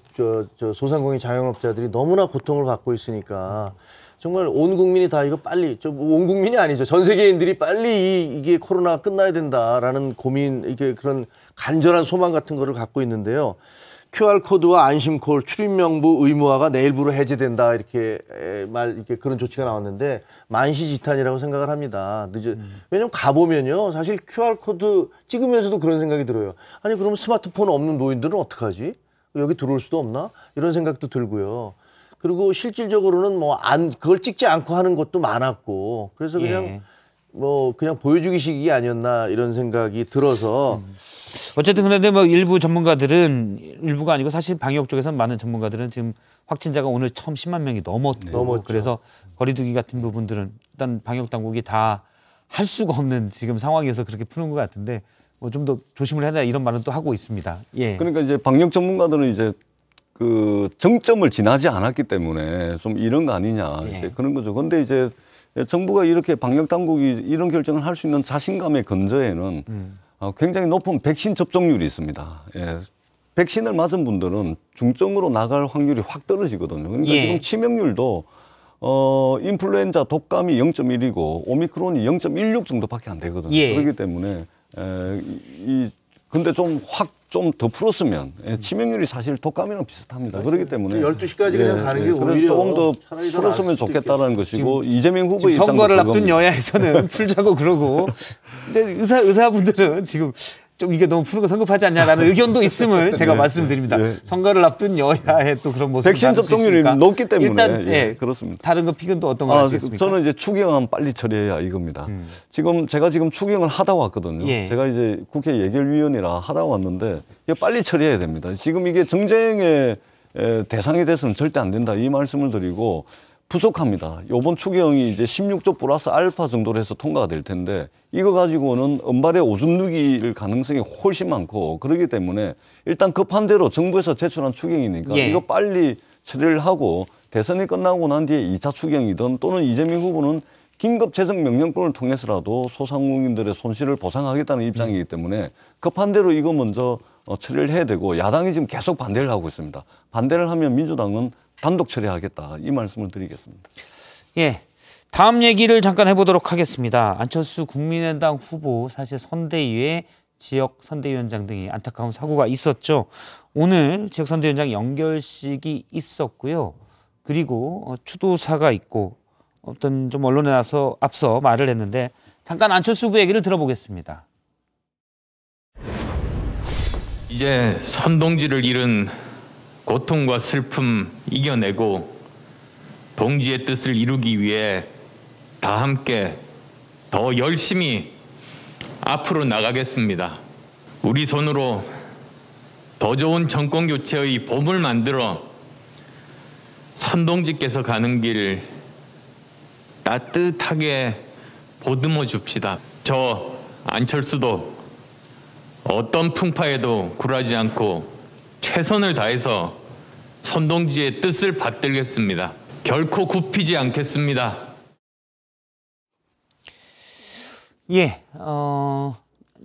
소상공인 자영업자들이 너무나 고통을 받고 있으니까 정말 온 국민이 다 이거 빨리, 온 국민이 아니죠. 전 세계인들이 빨리 이게 코로나가 끝나야 된다라는 고민, 이게 그런 간절한 소망 같은 거를 갖고 있는데요. QR코드와 안심콜 출입명부 의무화가 내일부로 해제된다 이렇게 이렇게 그런 조치가 나왔는데 만시지탄이라고 생각을 합니다. 왜냐면 가보면요, 사실 QR코드 찍으면서도 그런 생각이 들어요. 아니 그럼 스마트폰 없는 노인들은 어떡하지? 여기 들어올 수도 없나? 이런 생각도 들고요. 그리고 실질적으로는 그걸 찍지 않고 하는 것도 많았고, 그래서 그냥 그냥 보여주기식이 아니었나 이런 생각이 들어서. 어쨌든 그런데 일부 전문가들은, 일부가 아니고 사실 방역 쪽에서는 많은 전문가들은 지금 확진자가 오늘 처음 10만 명이 넘었고, 그래서 거리두기 같은 부분들은 일단 방역 당국이 다 할 수가 없는 지금 상황이어서 그렇게 푸는 것 같은데 좀 더 조심을 해야 이런 말은 또 하고 있습니다. 그러니까 이제 방역 전문가들은 이제 그 정점을 지나지 않았기 때문에 좀 이런 거 아니냐 이제 그런 거죠. 그런데 이제 정부가 이렇게 방역 당국이 이런 결정을 할 수 있는 자신감의 근저에는 굉장히 높은 백신 접종률이 있습니다. 백신을 맞은 분들은 중증으로 나갈 확률이 확 떨어지거든요. 그러니까 지금 치명률도 인플루엔자 독감이 0.1이고 오미크론이 0.16 정도밖에 안 되거든요. 그렇기 때문에 근데 좀 더 풀었으면 치명률이 사실 독감이랑 비슷합니다. 그렇기 때문에 12시까지 그냥 가는 게 오히려 조금 더 풀었으면 좋겠다는 것이고, 이재명 후보의 입장도 선거를 앞둔 여야에서는 풀자고 그러고, 근데 의사분들은 지금 좀 이게 너무 푸는 거 성급하지 않냐라는 의견도 있음을 제가 말씀드립니다. 선거를 앞둔 여야의 또 그런 모습을 백신 접종률이 높기 때문에 일단 그렇습니다. 다른 거 픽은 또 어떤 거 하시겠습니까? 저는 이제 추경안 빨리 처리해야 이겁니다. 제가 지금 추경을 하다 왔거든요. 제가 이제 국회 예결위원이라 하다 왔는데 이거 빨리 처리해야 됩니다. 지금 이게 정쟁의 대상이 돼서는 절대 안 된다 이 말씀을 드리고, 부족합니다. 이번 추경이 이제 16조 플러스 알파 정도로 해서 통과가 될 텐데 이거 가지고는 은발의 오줌 누기일 가능성이 훨씬 많고, 그렇기 때문에 일단 급한 대로 정부에서 제출한 추경이니까 이거 빨리 처리를 하고, 대선이 끝나고 난 뒤에 2차 추경이든 또는 이재명 후보는 긴급 재정 명령권을 통해서라도 소상공인들의 손실을 보상하겠다는 입장이기 때문에 급한 대로 이거 먼저 처리를 해야 되고, 야당이 지금 계속 반대를 하고 있습니다. 반대를 하면 민주당은 단독 처리하겠다 이 말씀을 드리겠습니다. 다음 얘기를 잠깐 해보도록 하겠습니다. 안철수 국민의당 후보, 사실 선대위의 지역 선대위원장 등이 안타까운 사고가 있었죠. 오늘 지역 선대위원장 연결식이 있었고요. 그리고 추도사가 있고 어떤 좀 언론에 나서 앞서 말을 했는데 잠깐 안철수 후보 얘기를 들어보겠습니다. 이제 선동지를 잃은 고통과 슬픔 이겨내고 동지의 뜻을 이루기 위해 다 함께 더 열심히 앞으로 나가겠습니다. 우리 손으로 더 좋은 정권 교체의 봄을 만들어 선동지께서 가는 길 따뜻하게 보듬어 줍시다. 저 안철수도 어떤 풍파에도 굴하지 않고 최선을 다해서 선동지의 뜻을 받들겠습니다. 결코 굽히지 않겠습니다.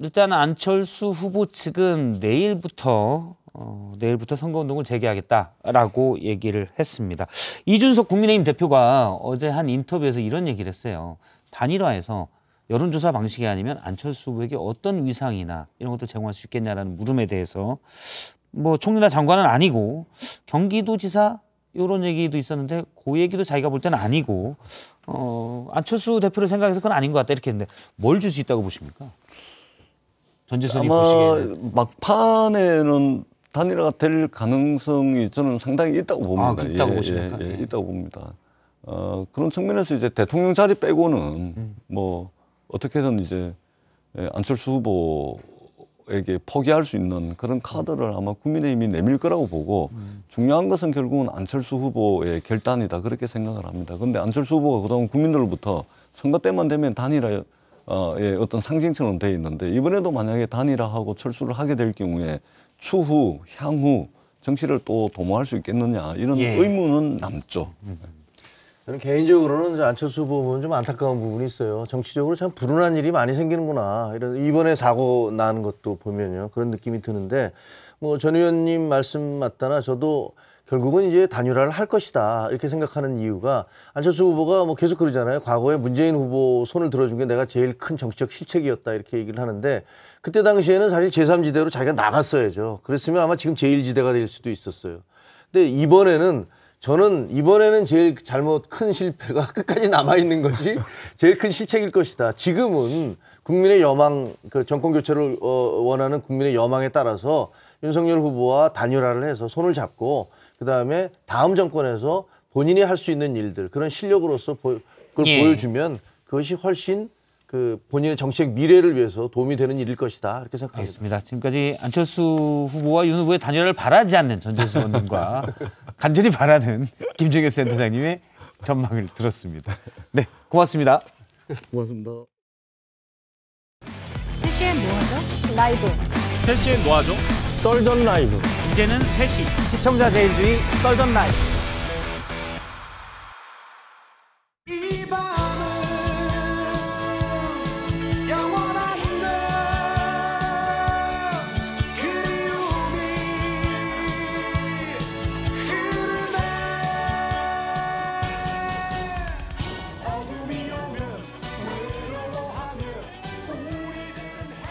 일단 안철수 후보 측은 내일부터 선거운동을 재개하겠다라고 얘기를 했습니다. 이준석 국민의힘 대표가 어제 한 인터뷰에서 이런 얘기를 했어요. 단일화해서 여론조사 방식이 아니면 안철수 후보에게 어떤 위상이나 이런 것들 제공할 수 있겠냐라는 물음에 대해서 총리나 장관은 아니고 경기도지사 이런 얘기도 있었는데 그 얘기도 자기가 볼 때는 아니고 안철수 대표를 생각해서 그건 아닌 것 같다 이렇게 했는데 뭘 줄 수 있다고 보십니까? 전재선이 보시기에는. 막판에는 단일화가 될 가능성이 저는 상당히 있다고 봅니다. 있다고 보십니까? 있다고 봅니다. 그런 측면에서 이제 대통령 자리 빼고는 어떻게든 이제 안철수 후보에게 포기할 수 있는 그런 카드를 아마 국민의힘이 내밀 거라고 보고, 중요한 것은 결국은 안철수 후보의 결단이다 그렇게 생각을 합니다. 그런데 안철수 후보가 그동안 국민들로부터 선거 때만 되면 단일화 어떤 상징처럼 돼 있는데 이번에도 만약에 단일화하고 철수를 하게 될 경우에 추후 향후 정치를 또 도모할 수 있겠느냐 이런 의문은 남죠. 저는 개인적으로는 안철수 후보 보면 좀 안타까운 부분이 있어요. 정치적으로 참 불운한 일이 많이 생기는구나. 이번에 사고 난 것도 보면요. 그런 느낌이 드는데 뭐 전 의원님 말씀 맞다나 저도 결국은 이제 단일화를 할 것이다 이렇게 생각하는 이유가 안철수 후보가 뭐 계속 그러잖아요. 과거에 문재인 후보 손을 들어준 게 내가 제일 큰 정치적 실책이었다 이렇게 얘기를 하는데 그때 당시에는 사실 제3지대로 자기가 나갔어야죠. 그랬으면 아마 지금 제1지대가 될 수도 있었어요. 근데 저는 이번에는 제일 큰 실패가 끝까지 남아있는 것이 제일 큰 실책일 것이다. 지금은 국민의 여망, 그 정권 교체를 원하는 국민의 여망에 따라서 윤석열 후보와 단일화를 해서 손을 잡고 그다음에 다음 정권에서 본인이 할 수 있는 일들, 그런 실력으로서 그걸 보여주면 그것이 훨씬 그 본인의 정책 미래를 위해서 도움이 되는 일일 것이다. 이렇게 생각합니다. 알겠습니다. 지금까지 안철수 후보와 윤 후보의 단일화를 바라지 않는 전재수 의원님과 간절히 바라는 김종혁 센터장님의 전망을 들었습니다. 네, 고맙습니다. 고맙습니다. 3시엔 뭐하죠? 라이브. 3시엔 뭐하죠? 썰전 라이브. 이제는 3시 시청자 제일주의 썰전 라이브.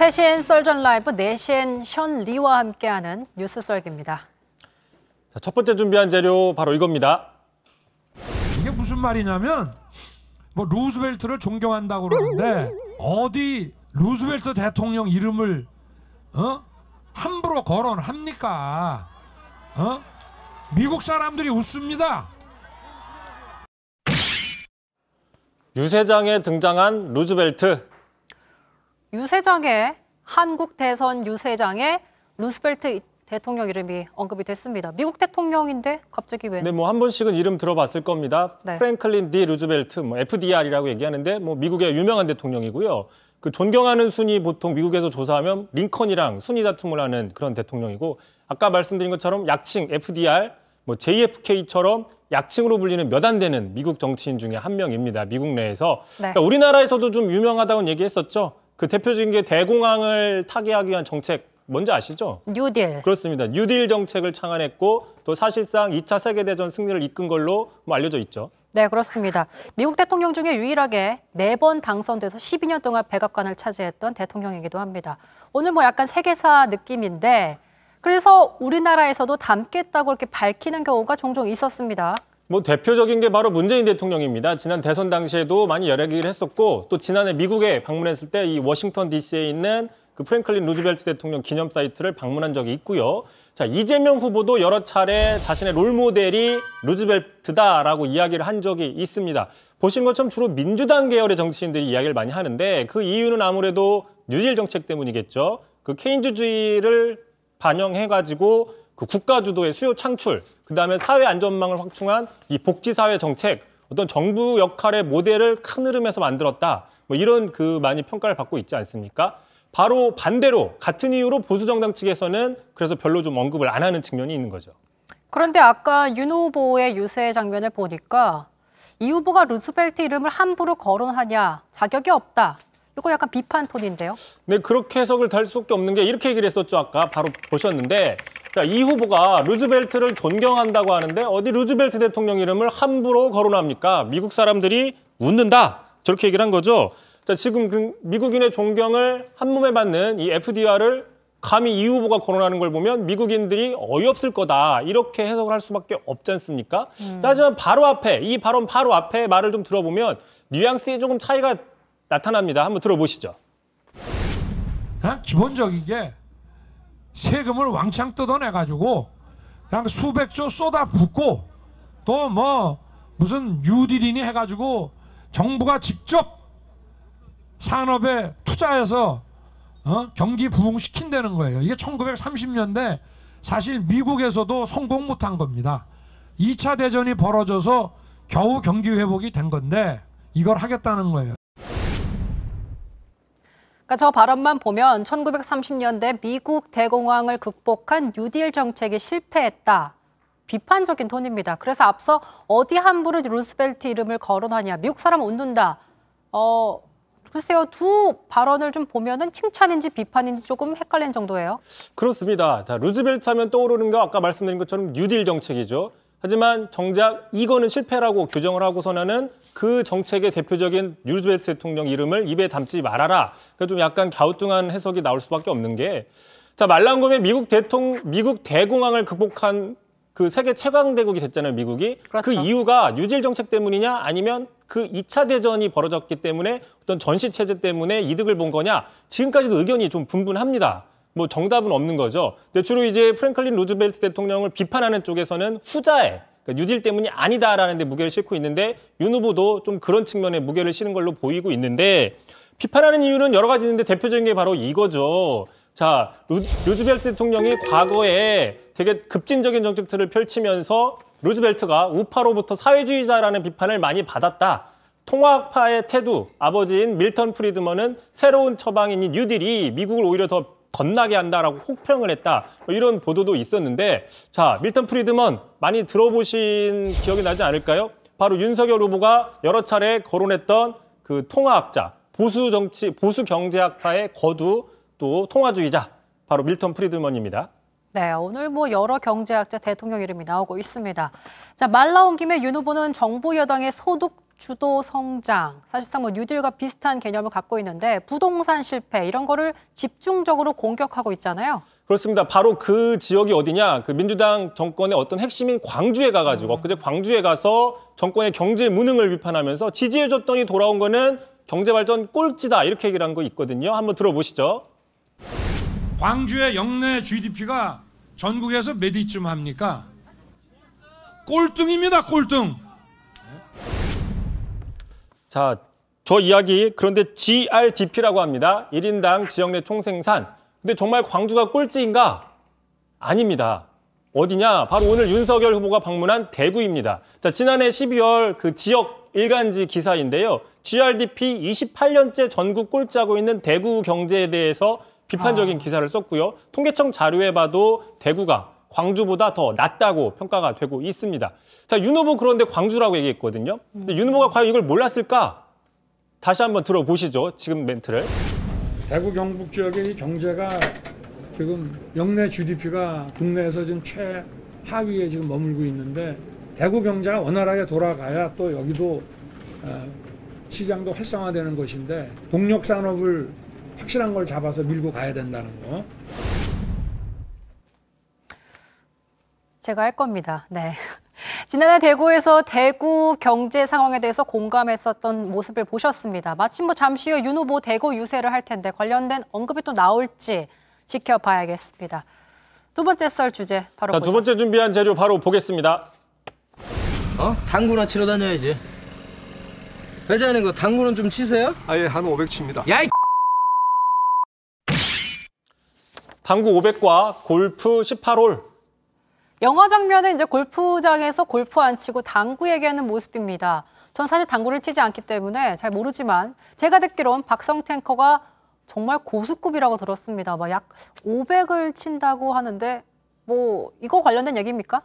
세시엔 썰전 라이브, 4시엔 션 리와 함께하는 뉴스 썰기입니다. 자, 첫 번째 준비한 재료 바로 이겁니다. 이게 무슨 말이냐면 뭐 루스벨트를 존경한다고 그러는데 어디 루스벨트 대통령 이름을 함부로 거론합니까? 미국 사람들이 웃습니다. 유세장에 등장한 루즈벨트. 유세장에 한국 대선 유세장에 루스벨트 대통령 이름이 언급이 됐습니다. 미국 대통령인데 갑자기 왜? 네, 뭐 한 번씩은 이름 들어봤을 겁니다. 네. 프랭클린 D 루즈벨트, 뭐 FDR이라고 얘기하는데 뭐 미국의 유명한 대통령이고요. 그 존경하는 순위 보통 미국에서 조사하면 링컨이랑 순위 다툼을 하는 그런 대통령이고 아까 말씀드린 것처럼 약칭 FDR, 뭐 JFK처럼 약칭으로 불리는 몇 안 되는 미국 정치인 중에 한 명입니다. 미국 내에서. 네. 그러니까 우리나라에서도 좀 유명하다고 얘기했었죠. 그 대표적인 게 대공황을 타개하기 위한 정책 뭔지 아시죠? 뉴딜. 그렇습니다. 뉴딜 정책을 창안했고 또 사실상 2차 세계대전 승리를 이끈 걸로 뭐 알려져 있죠. 네, 그렇습니다. 미국 대통령 중에 유일하게 4번 당선돼서 12년 동안 백악관을 차지했던 대통령이기도 합니다. 오늘 뭐 약간 세계사 느낌인데 그래서 우리나라에서도 닮겠다고 이렇게 밝히는 경우가 종종 있었습니다. 뭐 대표적인 게 바로 문재인 대통령입니다. 지난 대선 당시에도 많이 이야기를 했었고 또 지난해 미국에 방문했을 때 이 워싱턴 DC에 있는 그 프랭클린 루즈벨트 대통령 기념 사이트를 방문한 적이 있고요. 자, 이재명 후보도 여러 차례 자신의 롤모델이 루즈벨트다라고 이야기를 한 적이 있습니다. 보신 것처럼 주로 민주당 계열의 정치인들이 이야기를 많이 하는데 그 이유는 아무래도 뉴딜 정책 때문이겠죠. 그 케인즈주의를 반영해가지고 그 국가 주도의 수요 창출, 그다음에 사회 안전망을 확충한 이 복지사회 정책, 어떤 정부 역할의 모델을 큰 흐름에서 만들었다. 뭐 이런 그 많이 평가를 받고 있지 않습니까? 바로 반대로 같은 이유로 보수정당 측에서는 그래서 별로 좀 언급을 안 하는 측면이 있는 거죠. 그런데 아까 윤 후보의 유세 장면을 보니까 이 후보가 루즈벨트 이름을 함부로 거론하냐, 자격이 없다. 이거 약간 비판 톤인데요. 네, 그렇게 해석을 달 수밖에 없는 게 이렇게 얘기를 했었죠. 아까 바로 보셨는데 그러니까 이 후보가 루즈벨트를 존경한다고 하는데 어디 루즈벨트 대통령 이름을 함부로 거론합니까? 미국 사람들이 웃는다. 저렇게 얘기를 한 거죠. 자, 지금 그 미국인의 존경을 한몸에 받는 이 FDR을 감히 이 후보가 거론하는 걸 보면 미국인들이 어이없을 거다. 이렇게 해석을 할 수밖에 없지 않습니까? 하지만 바로 앞에, 이 발언 바로 앞에 말을 좀 들어보면 뉘앙스에 조금 차이가 나타납니다. 한번 들어보시죠. 기본적인 게 세금을 왕창 뜯어내가지고 그냥 수백조 쏟아붓고 또 뭐 무슨 뉴딜이니 해가지고 정부가 직접 산업에 투자해서 경기 부흥시킨다는 거예요. 이게 1930년대 사실 미국에서도 성공 못한 겁니다. 2차 대전이 벌어져서 겨우 경기 회복이 된 건데 이걸 하겠다는 거예요. 그러니까 저 발언만 보면 1930년대 미국 대공황을 극복한 뉴딜 정책이 실패했다. 비판적인 톤입니다. 그래서 앞서 어디 함부로 루스벨트 이름을 거론하냐. 미국 사람 웃는다. 글쎄요. 두 발언을 좀 보면은 칭찬인지 비판인지 조금 헷갈린 정도예요. 그렇습니다. 자, 루즈벨트 하면 떠오르는 거 아까 말씀드린 것처럼 뉴딜 정책이죠. 하지만 정작 이거는 실패라고 규정을 하고서는 그 정책의 대표적인 루즈벨트 대통령 이름을 입에 담지 말아라. 그러니까 좀 약간 갸우뚱한 해석이 나올 수밖에 없는 게, 자, 말랑곰의 미국 대공황을 극복한 그 세계 최강 대국이 됐잖아요, 미국이. 그렇죠. 그 이유가 뉴딜 정책 때문이냐 아니면 그 2차 대전이 벌어졌기 때문에 어떤 전시 체제 때문에 이득을 본 거냐, 지금까지도 의견이 좀 분분합니다. 뭐 정답은 없는 거죠. 근데 주로 이제 프랭클린 루즈벨트 대통령을 비판하는 쪽에서는 후자에, 그러니까 뉴딜 때문이 아니다라는 데 무게를 싣고 있는데, 윤 후보도 좀 그런 측면에 무게를 실은 걸로 보이고 있는데, 비판하는 이유는 여러 가지 있는데 대표적인 게 바로 이거죠. 자, 루즈벨트 대통령이 과거에 되게 급진적인 정책들을 펼치면서 루즈벨트가 우파로부터 사회주의자라는 비판을 많이 받았다. 통합파의 태두, 아버지인 밀턴 프리드먼은 새로운 처방인 뉴딜이 미국을 오히려 더 덧나게 한다라고 혹평을 했다. 이런 보도도 있었는데, 자, 밀턴 프리드먼 많이 들어보신 기억이 나지 않을까요? 바로 윤석열 후보가 여러 차례 거론했던 그 통화학자, 보수 경제학파의 거두, 또 통화주의자, 바로 밀턴 프리드먼입니다. 네, 오늘 뭐 여러 경제학자 대통령 이름이 나오고 있습니다. 자, 말 나온 김에 윤 후보는 정부 여당의 소득 주도 성장, 사실상 뭐 뉴딜과 비슷한 개념을 갖고 있는데 부동산 실패 이런 거를 집중적으로 공격하고 있잖아요. 그렇습니다. 바로 그 지역이 어디냐? 그 민주당 정권의 어떤 핵심인 광주에 가가지고 그제 광주에 가서 정권의 경제 무능을 비판하면서 지지해줬더니 돌아온 거는 경제발전 꼴찌다 이렇게 얘기를 한 거 있거든요. 한번 들어보시죠. 광주의 역내 GDP가 전국에서 몇 위쯤 합니까? 꼴등입니다, 꼴등. 자, 저 이야기 그런데 GRDP라고 합니다. 1인당 지역 내 총생산. 근데 정말 광주가 꼴찌인가? 아닙니다. 어디냐? 바로 오늘 윤석열 후보가 방문한 대구입니다. 자, 지난해 12월 그 지역 일간지 기사인데요. GRDP 28년째 전국 꼴찌하고 있는 대구 경제에 대해서 비판적인 기사를 썼고요. 통계청 자료에 봐도 대구가 광주보다 더 낫다고 평가가 되고 있습니다. 자, 윤 후보 그런데 광주라고 얘기했거든요. 근데 윤 후보가 과연 이걸 몰랐을까? 다시 한번 들어보시죠. 지금 멘트를. 대구 경북 지역의 경제가 지금 역내 GDP가 국내에서 지금 최하위에 지금 머물고 있는데, 대구 경제가 원활하게 돌아가야 또 여기도 시장도 활성화되는 것인데, 동력 산업을 확실한 걸 잡아서 밀고 가야 된다는 거. 제가 할 겁니다. 네. 지난해 대구에서 대구 경제 상황에 대해서 공감했었던 모습을 보셨습니다. 마침 뭐 잠시 후 윤 후보 대구 유세를 할 텐데 관련된 언급이 또 나올지 지켜봐야겠습니다. 두 번째 썰 주제 바로 보죠. 두 번째 준비한 재료 바로 보겠습니다. 당구나 치러 다녀야지. 회장님 그 당구는 좀 치세요? 아예 한 500 칩니다. 야, 당구 500과 골프 18홀. 영화 장면에 이제 골프장에서 골프 안 치고 당구 얘기하는 모습입니다. 전 사실 당구를 치지 않기 때문에 잘 모르지만 제가 듣기론 박성태 앵커가 정말 고수급이라고 들었습니다. 막 약 500을 친다고 하는데 뭐 이거 관련된 얘기입니까?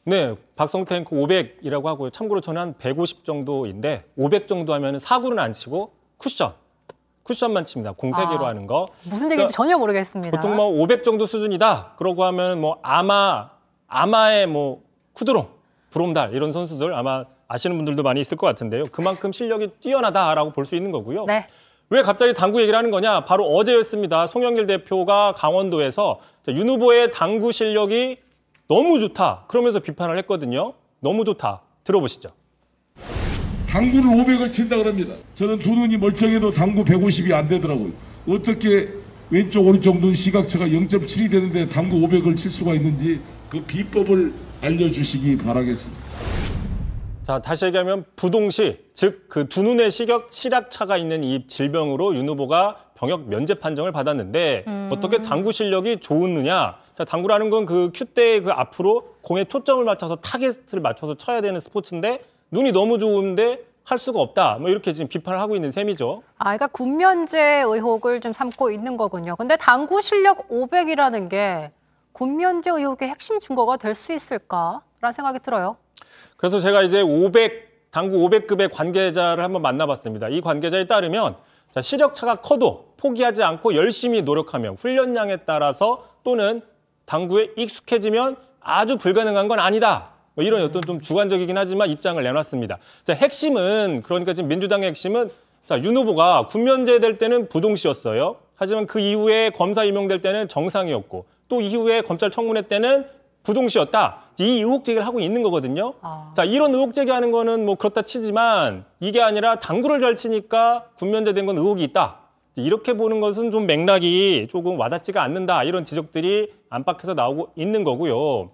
네, 박성태 앵커 500이라고 하고요. 참고로 저는 한 150 정도인데 500 정도 하면 사구는 안 치고 쿠션만 칩니다. 공세기로 하는 거. 무슨 얘기인지 전혀 모르겠습니다. 보통 뭐 500 정도 수준이다. 그러고 하면 뭐 아마의 뭐 쿠드롱, 브롬달 이런 선수들 아마 아시는 분들도 많이 있을 것 같은데요. 그만큼 실력이 뛰어나다라고 볼 수 있는 거고요. 네. 왜 갑자기 당구 얘기를 하는 거냐? 바로 어제였습니다. 송영길 대표가 강원도에서 윤 후보의 당구 실력이 너무 좋다. 그러면서 비판을 했거든요. 너무 좋다. 들어보시죠. 당구를 500을 친다 그럽니다. 저는 두 눈이 멀쩡해도 당구 150이 안 되더라고요. 어떻게 왼쪽 오른쪽 눈 시각차가 0.7이 되는데 당구 500을 칠 수가 있는지 그 비법을 알려주시기 바라겠습니다. 자, 다시 얘기하면 부동시, 즉 그 두 눈의 시각차가 있는 이 질병으로 윤 후보가 병역 면제 판정을 받았는데 어떻게 당구 실력이 좋느냐? 자, 당구라는 건 그 큐대의 그 앞으로 공에 초점을 맞춰서 타겟을 맞춰서 쳐야 되는 스포츠인데 눈이 너무 좋은데 할 수가 없다. 뭐 이렇게 지금 비판을 하고 있는 셈이죠. 그러니까 군면제 의혹을 좀 삼고 있는 거군요. 근데 당구 실력 500이라는 게 군면제 의혹의 핵심 증거가 될 수 있을까라는 생각이 들어요. 그래서 제가 이제 당구 500급의 관계자를 한번 만나봤습니다. 이 관계자에 따르면 시력 차가 커도 포기하지 않고 열심히 노력하며 훈련량에 따라서 또는 당구에 익숙해지면 아주 불가능한 건 아니다. 뭐 이런 어떤 좀 주관적이긴 하지만 입장을 내놨습니다. 핵심은 그러니까 지금 민주당의 핵심은 윤 후보가 군면제 될 때는 부동시였어요. 하지만 그 이후에 검사 임용될 때는 정상이었고 또 이후에 검찰 청문회 때는 부동시였다. 이 의혹 제기를 하고 있는 거거든요. 이런 의혹 제기하는 거는 뭐 그렇다 치지만 이게 아니라 당구를 잘 치니까 군면제 된 건 의혹이 있다. 이렇게 보는 것은 좀 맥락이 조금 와닿지가 않는다. 이런 지적들이 안팎에서 나오고 있는 거고요.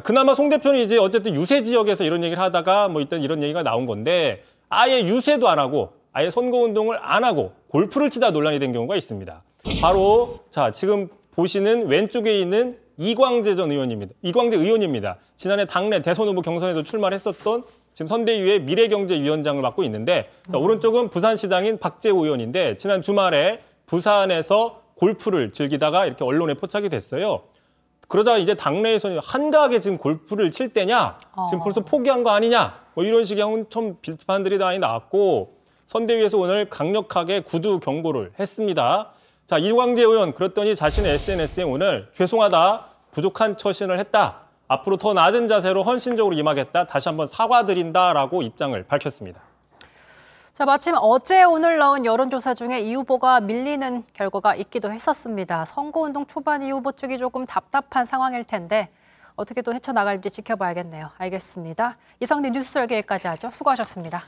그나마 송 대표는 이제 어쨌든 유세 지역에서 이런 얘기를 하다가 뭐 일단 이런 얘기가 나온 건데 아예 유세도 안 하고 아예 선거운동을 안 하고 골프를 치다 논란이 된 경우가 있습니다. 바로 지금 보시는 왼쪽에 있는 이광재 의원입니다. 지난해 당내 대선 후보 경선에서 출마를 했었던 지금 선대위의 미래경제위원장을 맡고 있는데 오른쪽은 부산시당인 박재호 의원인데 지난 주말에 부산에서 골프를 즐기다가 이렇게 언론에 포착이 됐어요. 그러자 이제 당내에서는 한가하게 지금 골프를 칠 때냐? 지금 벌써 포기한 거 아니냐? 뭐 이런 식의 좀 비판들이 많이 나왔고 선대위에서 오늘 강력하게 구두 경고를 했습니다. 이광재 의원 그랬더니 자신의 SNS에 오늘 죄송하다, 부족한 처신을 했다. 앞으로 더 낮은 자세로 헌신적으로 임하겠다. 다시 한번 사과드린다라고 입장을 밝혔습니다. 마침 어제 오늘 나온 여론조사 중에 이 후보가 밀리는 결과가 있기도 했었습니다. 선거운동 초반 이 후보 측이 조금 답답한 상황일 텐데 어떻게 또 헤쳐나갈지 지켜봐야겠네요. 알겠습니다. 이성린 뉴스 여기까지 하죠. 수고하셨습니다.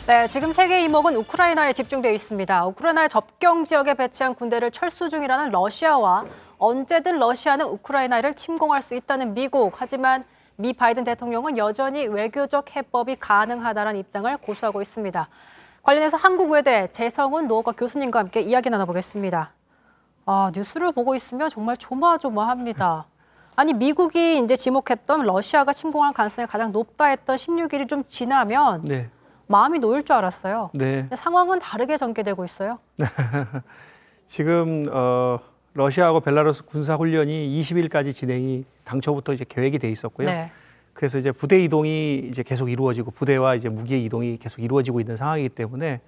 네, 지금 세계 이목은 우크라이나에 집중되어 있습니다. 우크라이나의 접경 지역에 배치한 군대를 철수 중이라는 러시아와 언제든 러시아는 우크라이나를 침공할 수 있다는 미국. 하지만 미 바이든 대통령은 여전히 외교적 해법이 가능하다는 입장을 고수하고 있습니다. 관련해서 한국외대 재성훈 노학과 교수님과 함께 이야기 나눠보겠습니다. 뉴스를 보고 있으면 정말 조마조마합니다. 아니 미국이 이제 지목했던 러시아가 침공할 가능성이 가장 높다 했던 16일이 좀 지나면 마음이 놓일 줄 알았어요. 근데 상황은 다르게 전개되고 있어요. 지금 러시아하고 벨라루스 군사 훈련이 20일까지 진행이 당초부터 이제 계획이 돼 있었고요. 그래서 이제 부대 이동이 이제 계속 이루어지고 부대와 이제 무기의 이동이 계속 이루어지고 있는 상황이기 때문에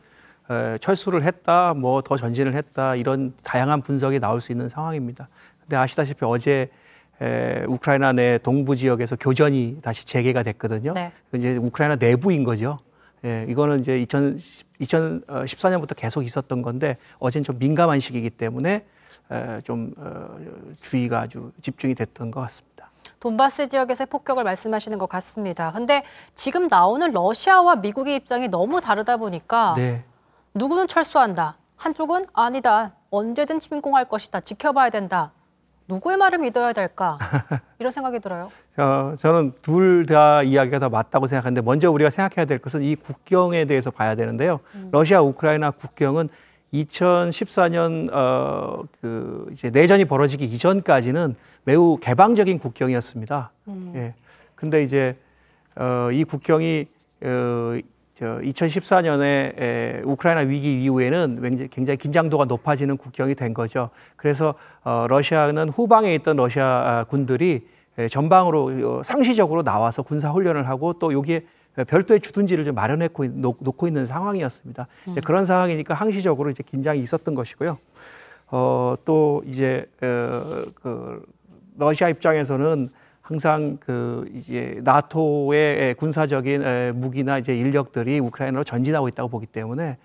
철수를 했다, 뭐 더 전진을 했다 이런 다양한 분석이 나올 수 있는 상황입니다. 근데 아시다시피 어제 우크라이나 내 동부 지역에서 교전이 다시 재개가 됐거든요. 이제 우크라이나 내부인 거죠. 이거는 이제 2014년부터 계속 있었던 건데 어제는 좀 민감한 시기이기 때문에 좀 주의가 아주 집중이 됐던 것 같습니다. 돈바스 지역에서의 폭격을 말씀하시는 것 같습니다. 근데 지금 나오는 러시아와 미국의 입장이 너무 다르다 보니까 누구는 철수한다. 한쪽은 아니다. 언제든 침공할 것이다. 지켜봐야 된다. 누구의 말을 믿어야 될까? 이런 생각이 들어요. 저는 둘 다 이야기가 다 맞다고 생각하는데 먼저 우리가 생각해야 될 것은 이 국경에 대해서 봐야 되는데요. 러시아 우크라이나 국경은 2014년 그 이제 내전이 벌어지기 이전까지는 매우 개방적인 국경이었습니다. 근데 이제 이 국경이 2014년에 우크라이나 위기 이후에는 굉장히 긴장도가 높아지는 국경이 된 거죠. 그래서 러시아는 후방에 있던 러시아 군들이 전방으로 상시적으로 나와서 군사 훈련을 하고 또 여기에 별도의 주둔지를 좀 놓고 있는 상황이었습니다. 이제 그런 상황이니까 항시적으로 이제 긴장이 있었던 것이고요. 또 이제 그 러시아 입장에서는 항상 그 이제 나토의 군사적인 무기나 이제 인력들이 우크라이나로 전진하고 있다고 보기 때문에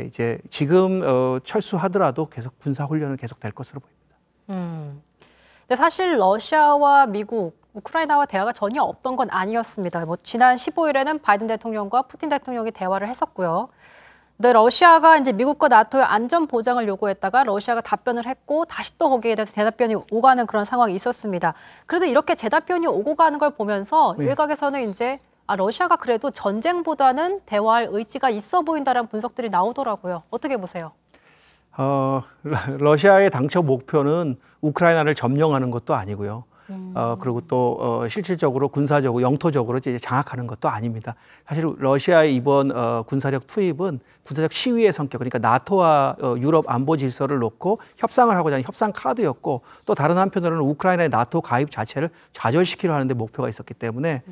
이제 지금 철수하더라도 계속 군사 훈련은 계속 될 것으로 보입니다. 근데 사실 러시아와 미국, 우크라이나와 대화가 전혀 없던 건 아니었습니다. 뭐 지난 15일에는 바이든 대통령과 푸틴 대통령이 대화를 했었고요. 네, 러시아가 이제 미국과 나토의 안전 보장을 요구했다가 러시아가 답변을 했고 다시 또 거기에 대해서 대답변이 오가는 그런 상황이 있었습니다. 그래도 이렇게 재답변이 오고 가는 걸 보면서 일각에서는 이제 러시아가 그래도 전쟁보다는 대화할 의지가 있어 보인다는 분석들이 나오더라고요. 어떻게 보세요? 러시아의 당초 목표는 우크라이나를 점령하는 것도 아니고요. 그리고 또 실질적으로 군사적으로 영토적으로 이제 장악하는 것도 아닙니다. 사실 러시아의 이번 군사력 투입은 군사적 시위의 성격, 그러니까 나토와 유럽 안보 질서를 놓고 협상을 하고자 하는 협상 카드였고, 또 다른 한편으로는 우크라이나의 나토 가입 자체를 좌절시키려 하는 데 목표가 있었기 때문에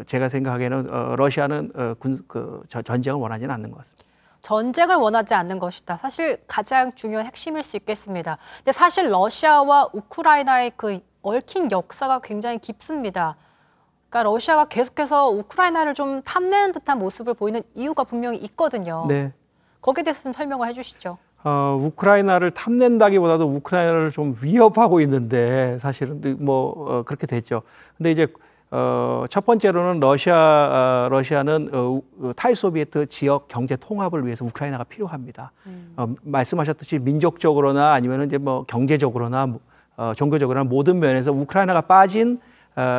제가 생각하기에는 러시아는 전쟁을 원하지는 않는 것 같습니다. 전쟁을 원하지 않는 것이다. 사실 가장 중요한 핵심일 수 있겠습니다. 근데 사실 러시아와 우크라이나의 그 얽힌 역사가 굉장히 깊습니다. 그러니까 러시아가 계속해서 우크라이나를 좀 탐내는 듯한 모습을 보이는 이유가 분명히 있거든요. 네. 거기에 대해서 좀 설명을 해주시죠. 우크라이나를 탐낸다기보다도 우크라이나를 좀 위협하고 있는데 사실은 그렇게 됐죠. 근데 이제 첫 번째로는 러시아는 탈소비에트 지역 경제 통합을 위해서 우크라이나가 필요합니다. 말씀하셨듯이 민족적으로나 아니면 이제 뭐 경제적으로나 종교적으로나 모든 면에서 우크라이나가 빠진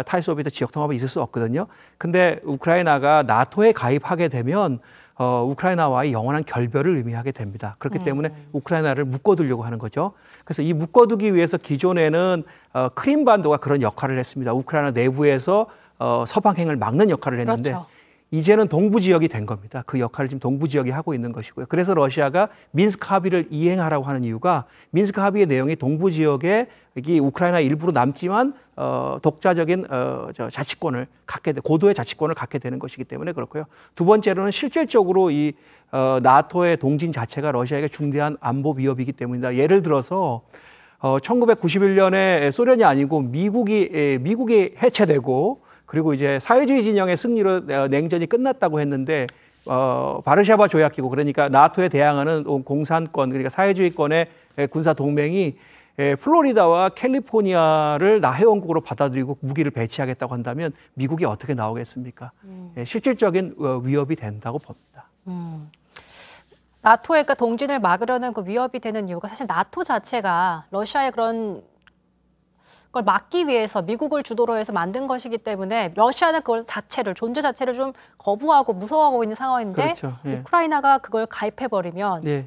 탈소비에트 지역 통합이 있을 수 없거든요. 근데 우크라이나가 나토에 가입하게 되면 우크라이나와의 영원한 결별을 의미하게 됩니다. 그렇기 때문에 우크라이나를 묶어두려고 하는 거죠. 그래서 이 묶어두기 위해서 기존에는 크림반도가 그런 역할을 했습니다. 우크라이나 내부에서 서방행을 막는 역할을 했는데 그렇죠. 이제는 동부 지역이 된 겁니다. 그 역할을 지금 동부 지역이 하고 있는 것이고요. 그래서 러시아가 미न्스크 합의를 이행하라고 하는 이유가 미न्스크 합의의 내용이 동부 지역에 여기 우크라이나 일부로 남지만 독자적인 자치권을 갖게 돼 고도의 자치권을 갖게 되는 것이기 때문에 그렇고요. 두 번째로는 실질적으로 이 나토의 동진 자체가 러시아에게 중대한 안보 위협이기 때문이다. 예를 들어서 1991년에 소련이 아니고 미국이 해체되고 그리고 이제 사회주의 진영의 승리로 냉전이 끝났다고 했는데 바르샤바 조약기구 그러니까 나토에 대항하는 공산권 그러니까 사회주의권의 군사 동맹이 플로리다와 캘리포니아를 나해원국으로 받아들이고 무기를 배치하겠다고 한다면 미국이 어떻게 나오겠습니까? 실질적인 위협이 된다고 봅니다. 나토의 그러니까 동진을 막으려는 그 위협이 되는 이유가 사실 나토 자체가 러시아의 그런 걸 막기 위해서 미국을 주도로 해서 만든 것이기 때문에 러시아는 그걸 존재 자체를 좀 거부하고 무서워하고 있는 상황인데 그렇죠. 예. 우크라이나가 그걸 가입해버리면 예.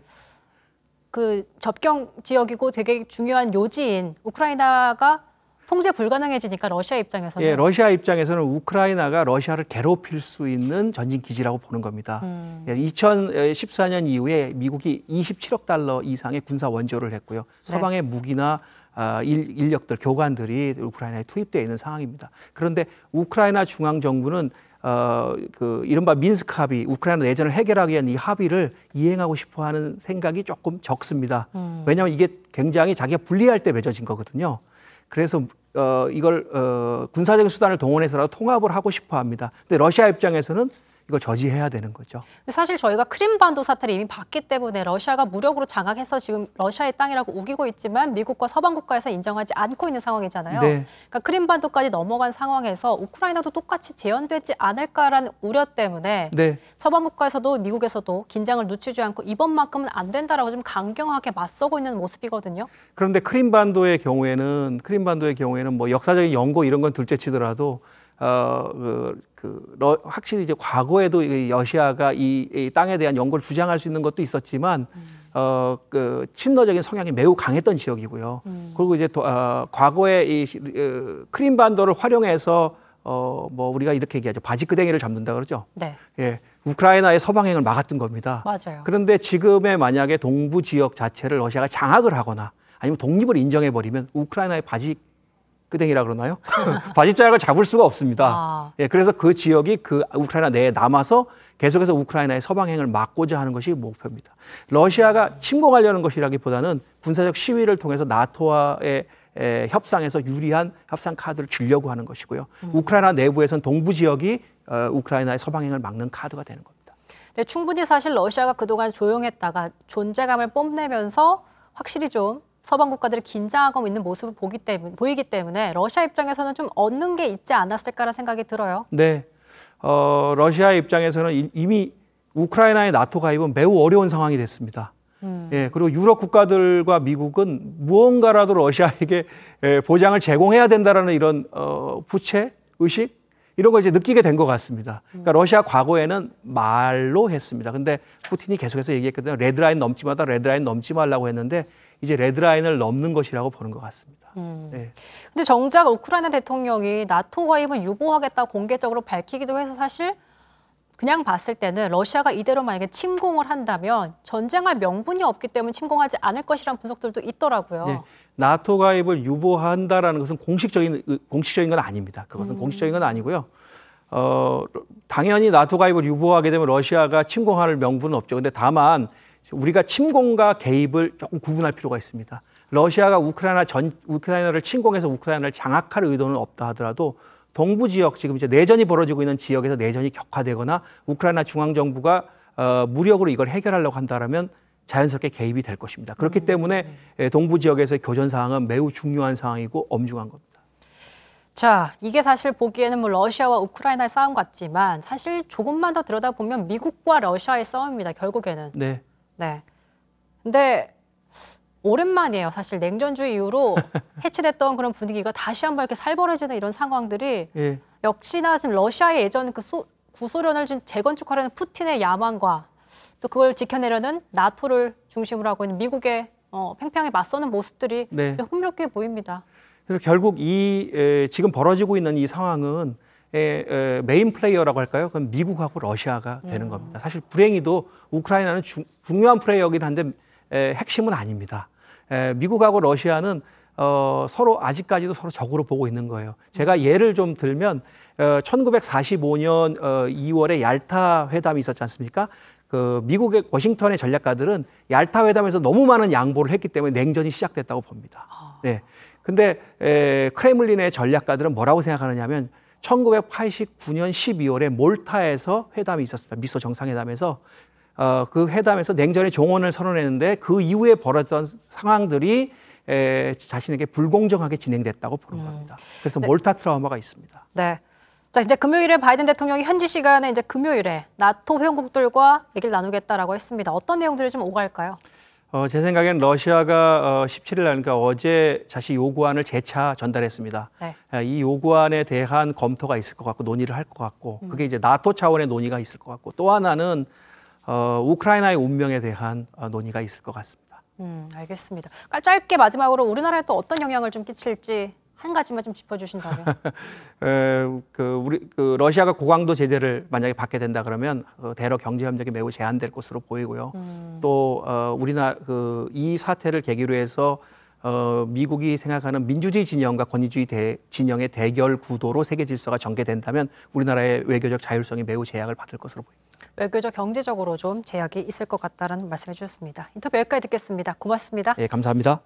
그 접경 지역이고 되게 중요한 요지인 우크라이나가 통제 불가능해지니까 러시아 입장에서는. 예, 러시아 입장에서는 우크라이나가 러시아를 괴롭힐 수 있는 전진 기지라고 보는 겁니다. 2014년 이후에 미국이 27억 달러 이상의 군사 원조를 했고요. 서방의 무기나 인력들, 교관들이 우크라이나에 투입되어 있는 상황입니다. 그런데 우크라이나 중앙정부는 이른바 미न्스크 합의, 우크라이나 내전을 해결하기 위한 이 합의를 이행하고 싶어하는 생각이 조금 적습니다. 왜냐하면 이게 굉장히 자기가 불리할 때 맺어진 거거든요. 그래서 이걸 군사적인 수단을 동원해서라도 통합을 하고 싶어합니다. 근데 러시아 입장에서는 이걸 저지해야 되는 거죠. 사실 저희가 크림반도 사태를 이미 봤기 때문에 러시아가 무력으로 장악해서 지금 러시아의 땅이라고 우기고 있지만 미국과 서방 국가에서 인정하지 않고 있는 상황이잖아요. 네. 그러니까 크림반도까지 넘어간 상황에서 우크라이나도 똑같이 재현되지 않을까라는 우려 때문에 네. 서방 국가에서도 미국에서도 긴장을 늦추지 않고 이번만큼은 안 된다라고 좀 강경하게 맞서고 있는 모습이거든요. 그런데 크림반도의 경우에는 뭐 역사적인 연고 이런 건 둘째치더라도 확실히 이제 과거에도 러시아가 이 땅에 대한 연고를 주장할 수 있는 것도 있었지만 친러적인 성향이 매우 강했던 지역이고요. 그리고 이제 과거에 이 크림반도를 활용해서 뭐 우리가 이렇게 얘기하죠. 바지끄댕이를 잡는다 그러죠. 네. 예, 우크라이나의 서방행을 막았던 겁니다. 맞아요. 그런데 지금의 만약에 동부 지역 자체를 러시아가 장악을 하거나 아니면 독립을 인정해 버리면 우크라이나의 바지끄댕이라 그러나요? 바지자락을 잡을 수가 없습니다. 예, 그래서 그 지역이 그 우크라이나 내에 남아서 계속해서 우크라이나의 서방행을 막고자 하는 것이 목표입니다. 러시아가 침공하려는 것이라기보다는 군사적 시위를 통해서 나토와의 협상에서 유리한 협상 카드를 주려고 하는 것이고요. 우크라이나 내부에서는 동부 지역이 우크라이나의 서방행을 막는 카드가 되는 겁니다. 네, 충분히 사실 러시아가 그동안 조용했다가 존재감을 뽐내면서 확실히 좀 서방 국가들이 긴장하고 있는 모습을 보이기 때문에 러시아 입장에서는 좀 얻는 게 있지 않았을까라는 생각이 들어요. 네, 러시아 입장에서는 이미 우크라이나의 나토 가입은 매우 어려운 상황이 됐습니다. 예, 그리고 유럽 국가들과 미국은 무언가라도 러시아에게 보장을 제공해야 된다라는 이런 부채 의식 이런 걸 이제 느끼게 된 것 같습니다. 그러니까 러시아 과거에는 말로 했습니다. 근데 푸틴이 계속해서 얘기했거든요. 레드라인 넘지 마다 레드라인 넘지 말라고 했는데 이제 레드라인을 넘는 것이라고 보는 것 같습니다. 네. 근데 정작 우크라이나 대통령이 나토 가입은 유보하겠다고 공개적으로 밝히기도 해서 사실 그냥 봤을 때는 러시아가 이대로 만약에 침공을 한다면 전쟁할 명분이 없기 때문에 침공하지 않을 것이라는 분석들도 있더라고요. 네. 나토 가입을 유보한다라는 것은 공식적인 건 아닙니다. 그것은 공식적인 건 아니고요. 당연히 나토 가입을 유보하게 되면 러시아가 침공할 명분은 없죠. 근데 다만 우리가 침공과 개입을 조금 구분할 필요가 있습니다. 러시아가 우크라이나를 침공해서 우크라이나를 장악할 의도는 없다 하더라도 동부 지역 지금 이제 내전이 벌어지고 있는 지역에서 내전이 격화되거나 우크라이나 중앙 정부가 무력으로 이걸 해결하려고 한다라면 자연스럽게 개입이 될 것입니다. 그렇기 때문에 동부 지역에서의 교전 상황은 매우 중요한 상황이고 엄중한 겁니다. 자, 이게 사실 보기에는 뭐 러시아와 우크라이나의 싸움 같지만 사실 조금만 더 들여다보면 미국과 러시아의 싸움입니다. 결국에는. 네. 네. 근데 오랜만이에요. 사실 냉전주의 이후로 해체됐던 그런 분위기가 다시 한번 이렇게 살벌해지는 이런 상황들이 예. 역시나 지금 러시아의 예전 그 구소련을 좀 재건축하려는 푸틴의 야망과 또 그걸 지켜내려는 나토를 중심으로 하고 있는 미국의 팽팽하게 맞서는 모습들이 네. 좀 흥미롭게 보입니다. 그래서 결국 지금 벌어지고 있는 이 상황은 메인 플레이어라고 할까요? 그건 미국하고 러시아가 되는 겁니다. 사실 불행히도 우크라이나는 중요한 플레이어이긴 한데 핵심은 아닙니다. 미국하고 러시아는 서로 아직까지도 서로 적으로 보고 있는 거예요. 제가 예를 좀 들면 1945년 2월에 얄타 회담이 있었지 않습니까? 그 미국의 워싱턴의 전략가들은 얄타 회담에서 너무 많은 양보를 했기 때문에 냉전이 시작됐다고 봅니다. 네. 근데 크레물린의 전략가들은 뭐라고 생각하느냐면 1989년 12월에 몰타에서 회담이 있었습니다. 미소 정상회담에서 그 회담에서 냉전의 종언을 선언했는데 그 이후에 벌어졌던 상황들이 자신에게 불공정하게 진행됐다고 보는 겁니다. 그래서 네. 몰타 트라우마가 있습니다. 네. 자, 이제 금요일에 바이든 대통령이 현지 시간에 이제 금요일에 나토 회원국들과 얘기를 나누겠다라고 했습니다. 어떤 내용들이 좀 오갈까요? 제 생각엔 러시아가 17일 날 그러니까 어제 자신 요구안을 재차 전달했습니다. 네. 이 요구안에 대한 검토가 있을 것 같고 논의를 할 것 같고 그게 이제 나토 차원의 논의가 있을 것 같고 또 하나는 우크라이나의 운명에 대한 논의가 있을 것 같습니다. 알겠습니다. 짧게 마지막으로 우리나라에 또 어떤 영향을 좀 끼칠지 한 가지만 좀 짚어주신다면. 러시아가 고강도 제재를 만약에 받게 된다 그러면 대러 경제 협력이 매우 제한될 것으로 보이고요. 또 우리나라 이 사태를 계기로 해서 미국이 생각하는 민주주의 진영과 권위주의 진영의 대결 구도로 세계 질서가 전개된다면 우리나라의 외교적 자율성이 매우 제약을 받을 것으로 보입니다. 외교적, 경제적으로 좀 제약이 있을 것 같다는 말씀해 주셨습니다. 인터뷰 여기까지 듣겠습니다. 고맙습니다. 네, 감사합니다.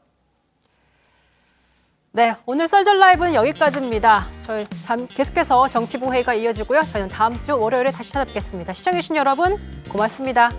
네, 오늘 썰전 라이브는 여기까지입니다. 저희 계속해서 정치부회의가 이어지고요. 저희는 다음 주 월요일에 다시 찾아뵙겠습니다. 시청해주신 여러분 고맙습니다.